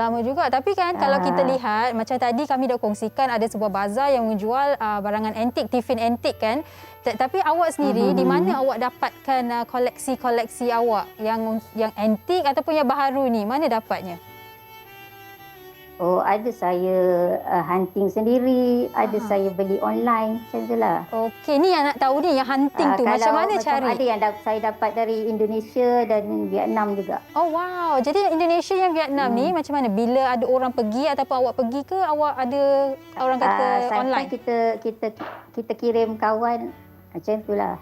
Tapi kan kalau kita lihat, macam tadi kami dah kongsikan ada sebuah bazar yang menjual barangan antik, Tiffin antik kan. Tapi awak sendiri, di mana awak dapatkan koleksi-koleksi awak yang antik ataupun yang baharu ni? Mana dapatnya? Oh, ada saya hunting sendiri, ada saya beli online, macam itulah. Okey, ni yang nak tahu ni, yang hunting tu macam mana cari? Ada yang saya dapat dari Indonesia dan Vietnam juga. Oh wow, jadi Indonesia yang Vietnam ni macam mana? Bila ada orang pergi ataupun awak pergi ke, awak ada orang kata online? Kita kirim kawan, macam itulah.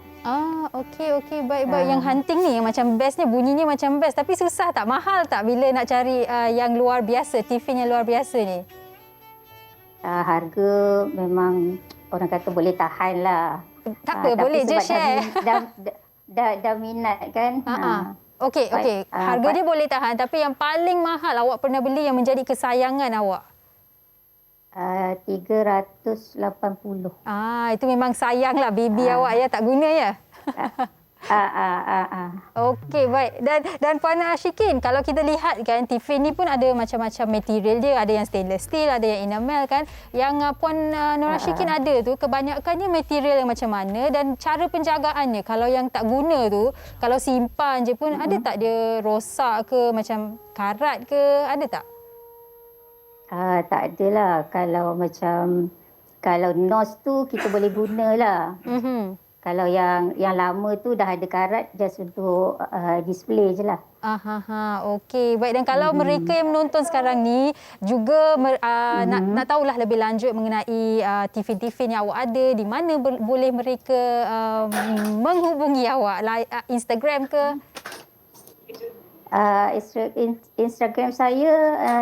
Okey, baik. Yang hunting ni yang macam bestnya, bunyinya macam best. Tapi susah tak? Mahal tak bila nak cari yang luar biasa, Tiffin yang luar biasa ni? Harga memang orang kata boleh tahan lah. Tak apa, boleh je share. Dah minat kan? Okey. Harga dia boleh tahan. Tapi yang paling mahal awak pernah beli yang menjadi kesayangan awak? 380. Itu memang sayang lah baby awak ya, tak guna ya? Okey, baik. Dan Puan Syikin, kalau kita lihat kan Tiffin ni pun ada macam-macam material dia, ada yang stainless steel, ada yang enamel kan. Yang Puan Nora Syikin ada tu kebanyakannya material yang macam mana dan cara penjagaannya. Kalau yang tak guna tu, kalau simpan je pun ada tak dia rosak ke, macam karat ke, ada tak? Tak adalah. Kalau nos tu kita boleh gunalah. Kalau yang lama tu dah ada karat, just untuk display je lah. Okey. Baik, dan kalau mereka yang menonton sekarang ni juga nak tahulah lebih lanjut mengenai Tiffin yang awak ada, di mana boleh mereka menghubungi awak? Instagram ke? Instagram saya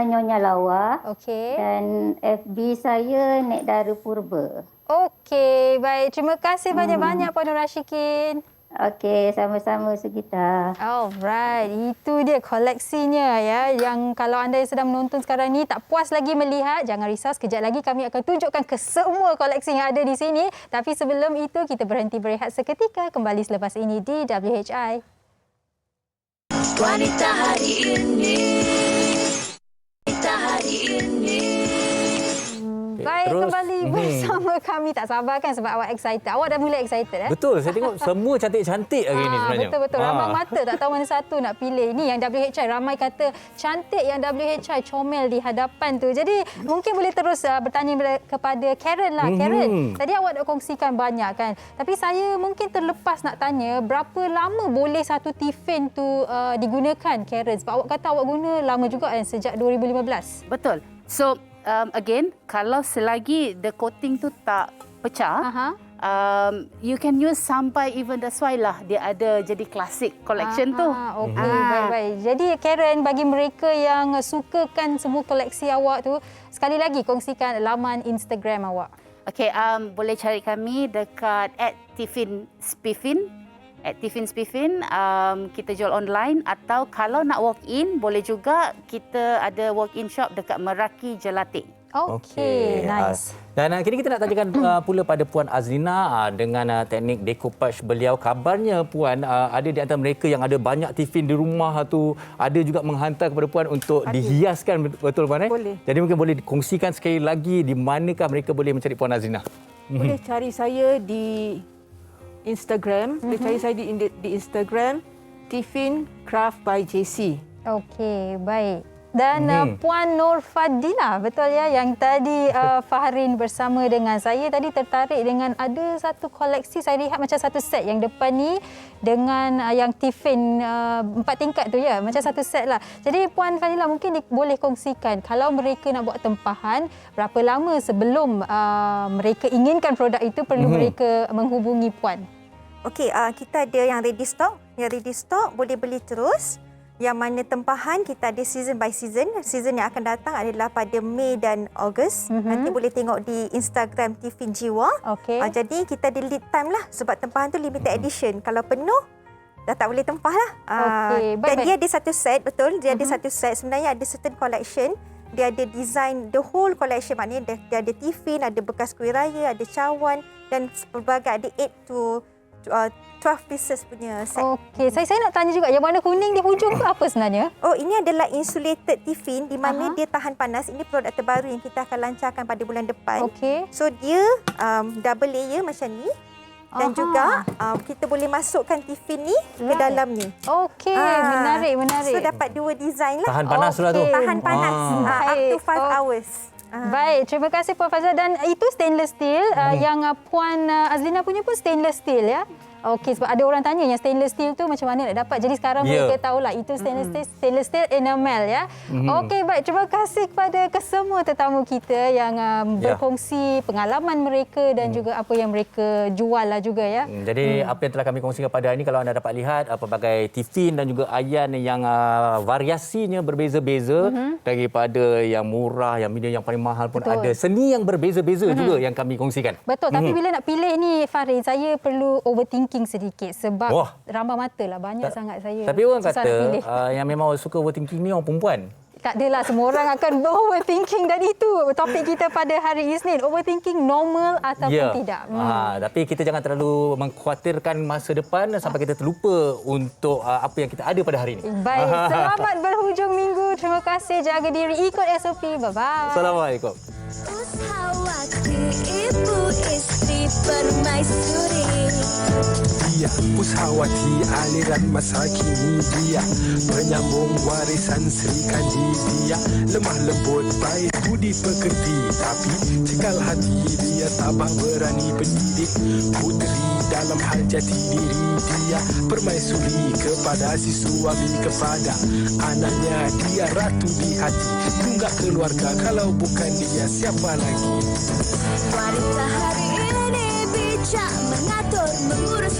Nyonya Lawa. Okey. Dan FB saya Nek Dara Purba. Okey, baik. Terima kasih banyak-banyak Puan Nora Syikin. Okey, sama-sama Sugita. Alright, itu dia koleksinya ya. Yang kalau anda yang sedang menonton sekarang ni tak puas lagi melihat, jangan risau, sekejap lagi kami akan tunjukkan ke semua koleksi yang ada di sini. Tapi sebelum itu kita berhenti berehat seketika, kembali selepas ini di WHI. Wanita hari ini. Wanita hari ini. Baik, kembali bersama kami. Tak sabar kan sebab awak excited. Awak dah mula excited Betul, saya tengok semua cantik-cantik hari ni sebenarnya. Betul-betul. Ramai mata tak tahu mana satu nak pilih. Ni yang WHI, ramai kata cantik yang WHI comel di hadapan tu. Jadi mungkin boleh terus bertanya kepada Karen lah. Karen, tadi awak dah kongsikan banyak kan. Tapi saya mungkin terlepas nak tanya, berapa lama boleh satu Tiffin tu digunakan, Karen? Sebab awak kata awak guna lama juga kan, sejak 2015. Betul. So, again, kalau selagi the coating tu tak pecah, you can use sampai even that's why lah dia ada jadi classic collection tu. Okey, baik-baik. Jadi Karen, bagi mereka yang sukakan semua koleksi awak tu, sekali lagi kongsikan laman Instagram awak. Okey, boleh cari kami dekat @tiffinspiffin. @tiffinspiffin, kita jual online, atau kalau nak walk in boleh juga, kita ada walk in shop dekat Meraki Jelati. Okey, nice. Dan kini kita nak tanyakan pula pada Puan Azlina dengan teknik decoupage beliau. Kabarnya Puan ada di antara mereka yang ada banyak Tiffin di rumah tu, ada juga menghantar kepada Puan untuk dihiaskan, betul Puan? Boleh. Jadi mungkin boleh dikongsikan sekali lagi di manakah mereka boleh mencari Puan Azlina? Boleh cari saya di Instagram. Boleh cari saya di Instagram Tiffin Craft by JC. Okey, baik. Dan Puan Nur Fadila, betul ya, yang tadi Fahrin bersama dengan saya tadi tertarik dengan ada satu koleksi, saya lihat macam satu set yang depan ni dengan yang Tiffin 4 tingkat tu ya, macam satu set lah. Jadi Puan Fadila mungkin boleh kongsikan kalau mereka nak buat tempahan, berapa lama sebelum mereka inginkan produk itu perlu mereka menghubungi Puan? Okey, kita ada yang ready stock. Yang ready stock boleh beli terus. Yang mana tempahan kita ada season by season. Season yang akan datang adalah pada Mei dan Ogos. Nanti boleh tengok di Instagram Tiffin Jiwa. Jadi kita ada lead time lah sebab tempahan tu limited edition. Kalau penuh dah tak boleh tempah lah. Dan dia ada satu set, betul. Dia ada satu set. Sebenarnya ada certain collection. Dia ada design the whole collection, maknanya dia ada Tiffin, ada bekas kuih raya, ada cawan dan pelbagai, ada 8 to 12 pieces punya set. Okey, saya nak tanya juga, yang warna kuning di hujung tu apa sebenarnya? Oh, ini adalah insulated Tiffin di mana dia tahan panas. Ini produk terbaru yang kita akan lancarkan pada bulan depan. Okey. So dia double layer macam ni. Dan juga kita boleh masukkan Tiffin ni ke dalam ni. Okey, menarik. So dapat dua design lah. Tahan panas lah tu. Tahan panas up to 5 hours. Baik, terima kasih Puan Fazla. Dan itu stainless steel, yang Puan Azlina punya pun stainless steel ya? Okey, sebab ada orang tanya yang stainless steel tu macam mana nak dapat. Jadi sekarang mereka tahulah itu stainless steel enamel ya. Okey, baik. Terima kasih kepada kesemua tetamu kita yang berkongsi pengalaman mereka dan juga apa yang mereka jual lah juga ya. Jadi apa yang telah kami kongsikan pada hari ini, kalau anda dapat lihat pelbagai Tiffin dan juga ayan yang variasinya berbeza-beza, daripada yang murah, yang medium, yang paling mahal pun ada. Seni yang berbeza-beza juga yang kami kongsikan. Betul, tapi bila nak pilih ni Fahrin, saya perlu overthinking sedikit sebab ramai mata lah, banyak sangat saya. Tapi orang kata yang memang suka overthinking ni orang perempuan. Tak adalah, semua orang akan overthinking, dan itu topik kita pada hari Isnin. Overthinking normal ataupun tidak. Tapi kita jangan terlalu mengkhawatirkan masa depan sampai kita terlupa untuk apa yang kita ada pada hari ini. Baik, selamat berhujung minggu. Terima kasih, jaga diri, ikut SOP. Bye-bye. Assalamualaikum. Usahawati ibu istri permaisuri. Dia Pusawati aliran masa kini, dia penyambung warisan Sri Kandi. Dia lemah lembut baik budi pekerti, tapi cekal hati dia tabah berani pendidik puteri dalam hal jati diri. Dia permaisuri kepada si suami, kepada anaknya. Dia ratu di hati, tunggak keluarga, kalau bukan dia siapa lagi? Wanita hari ini bijak mengatur, mengurus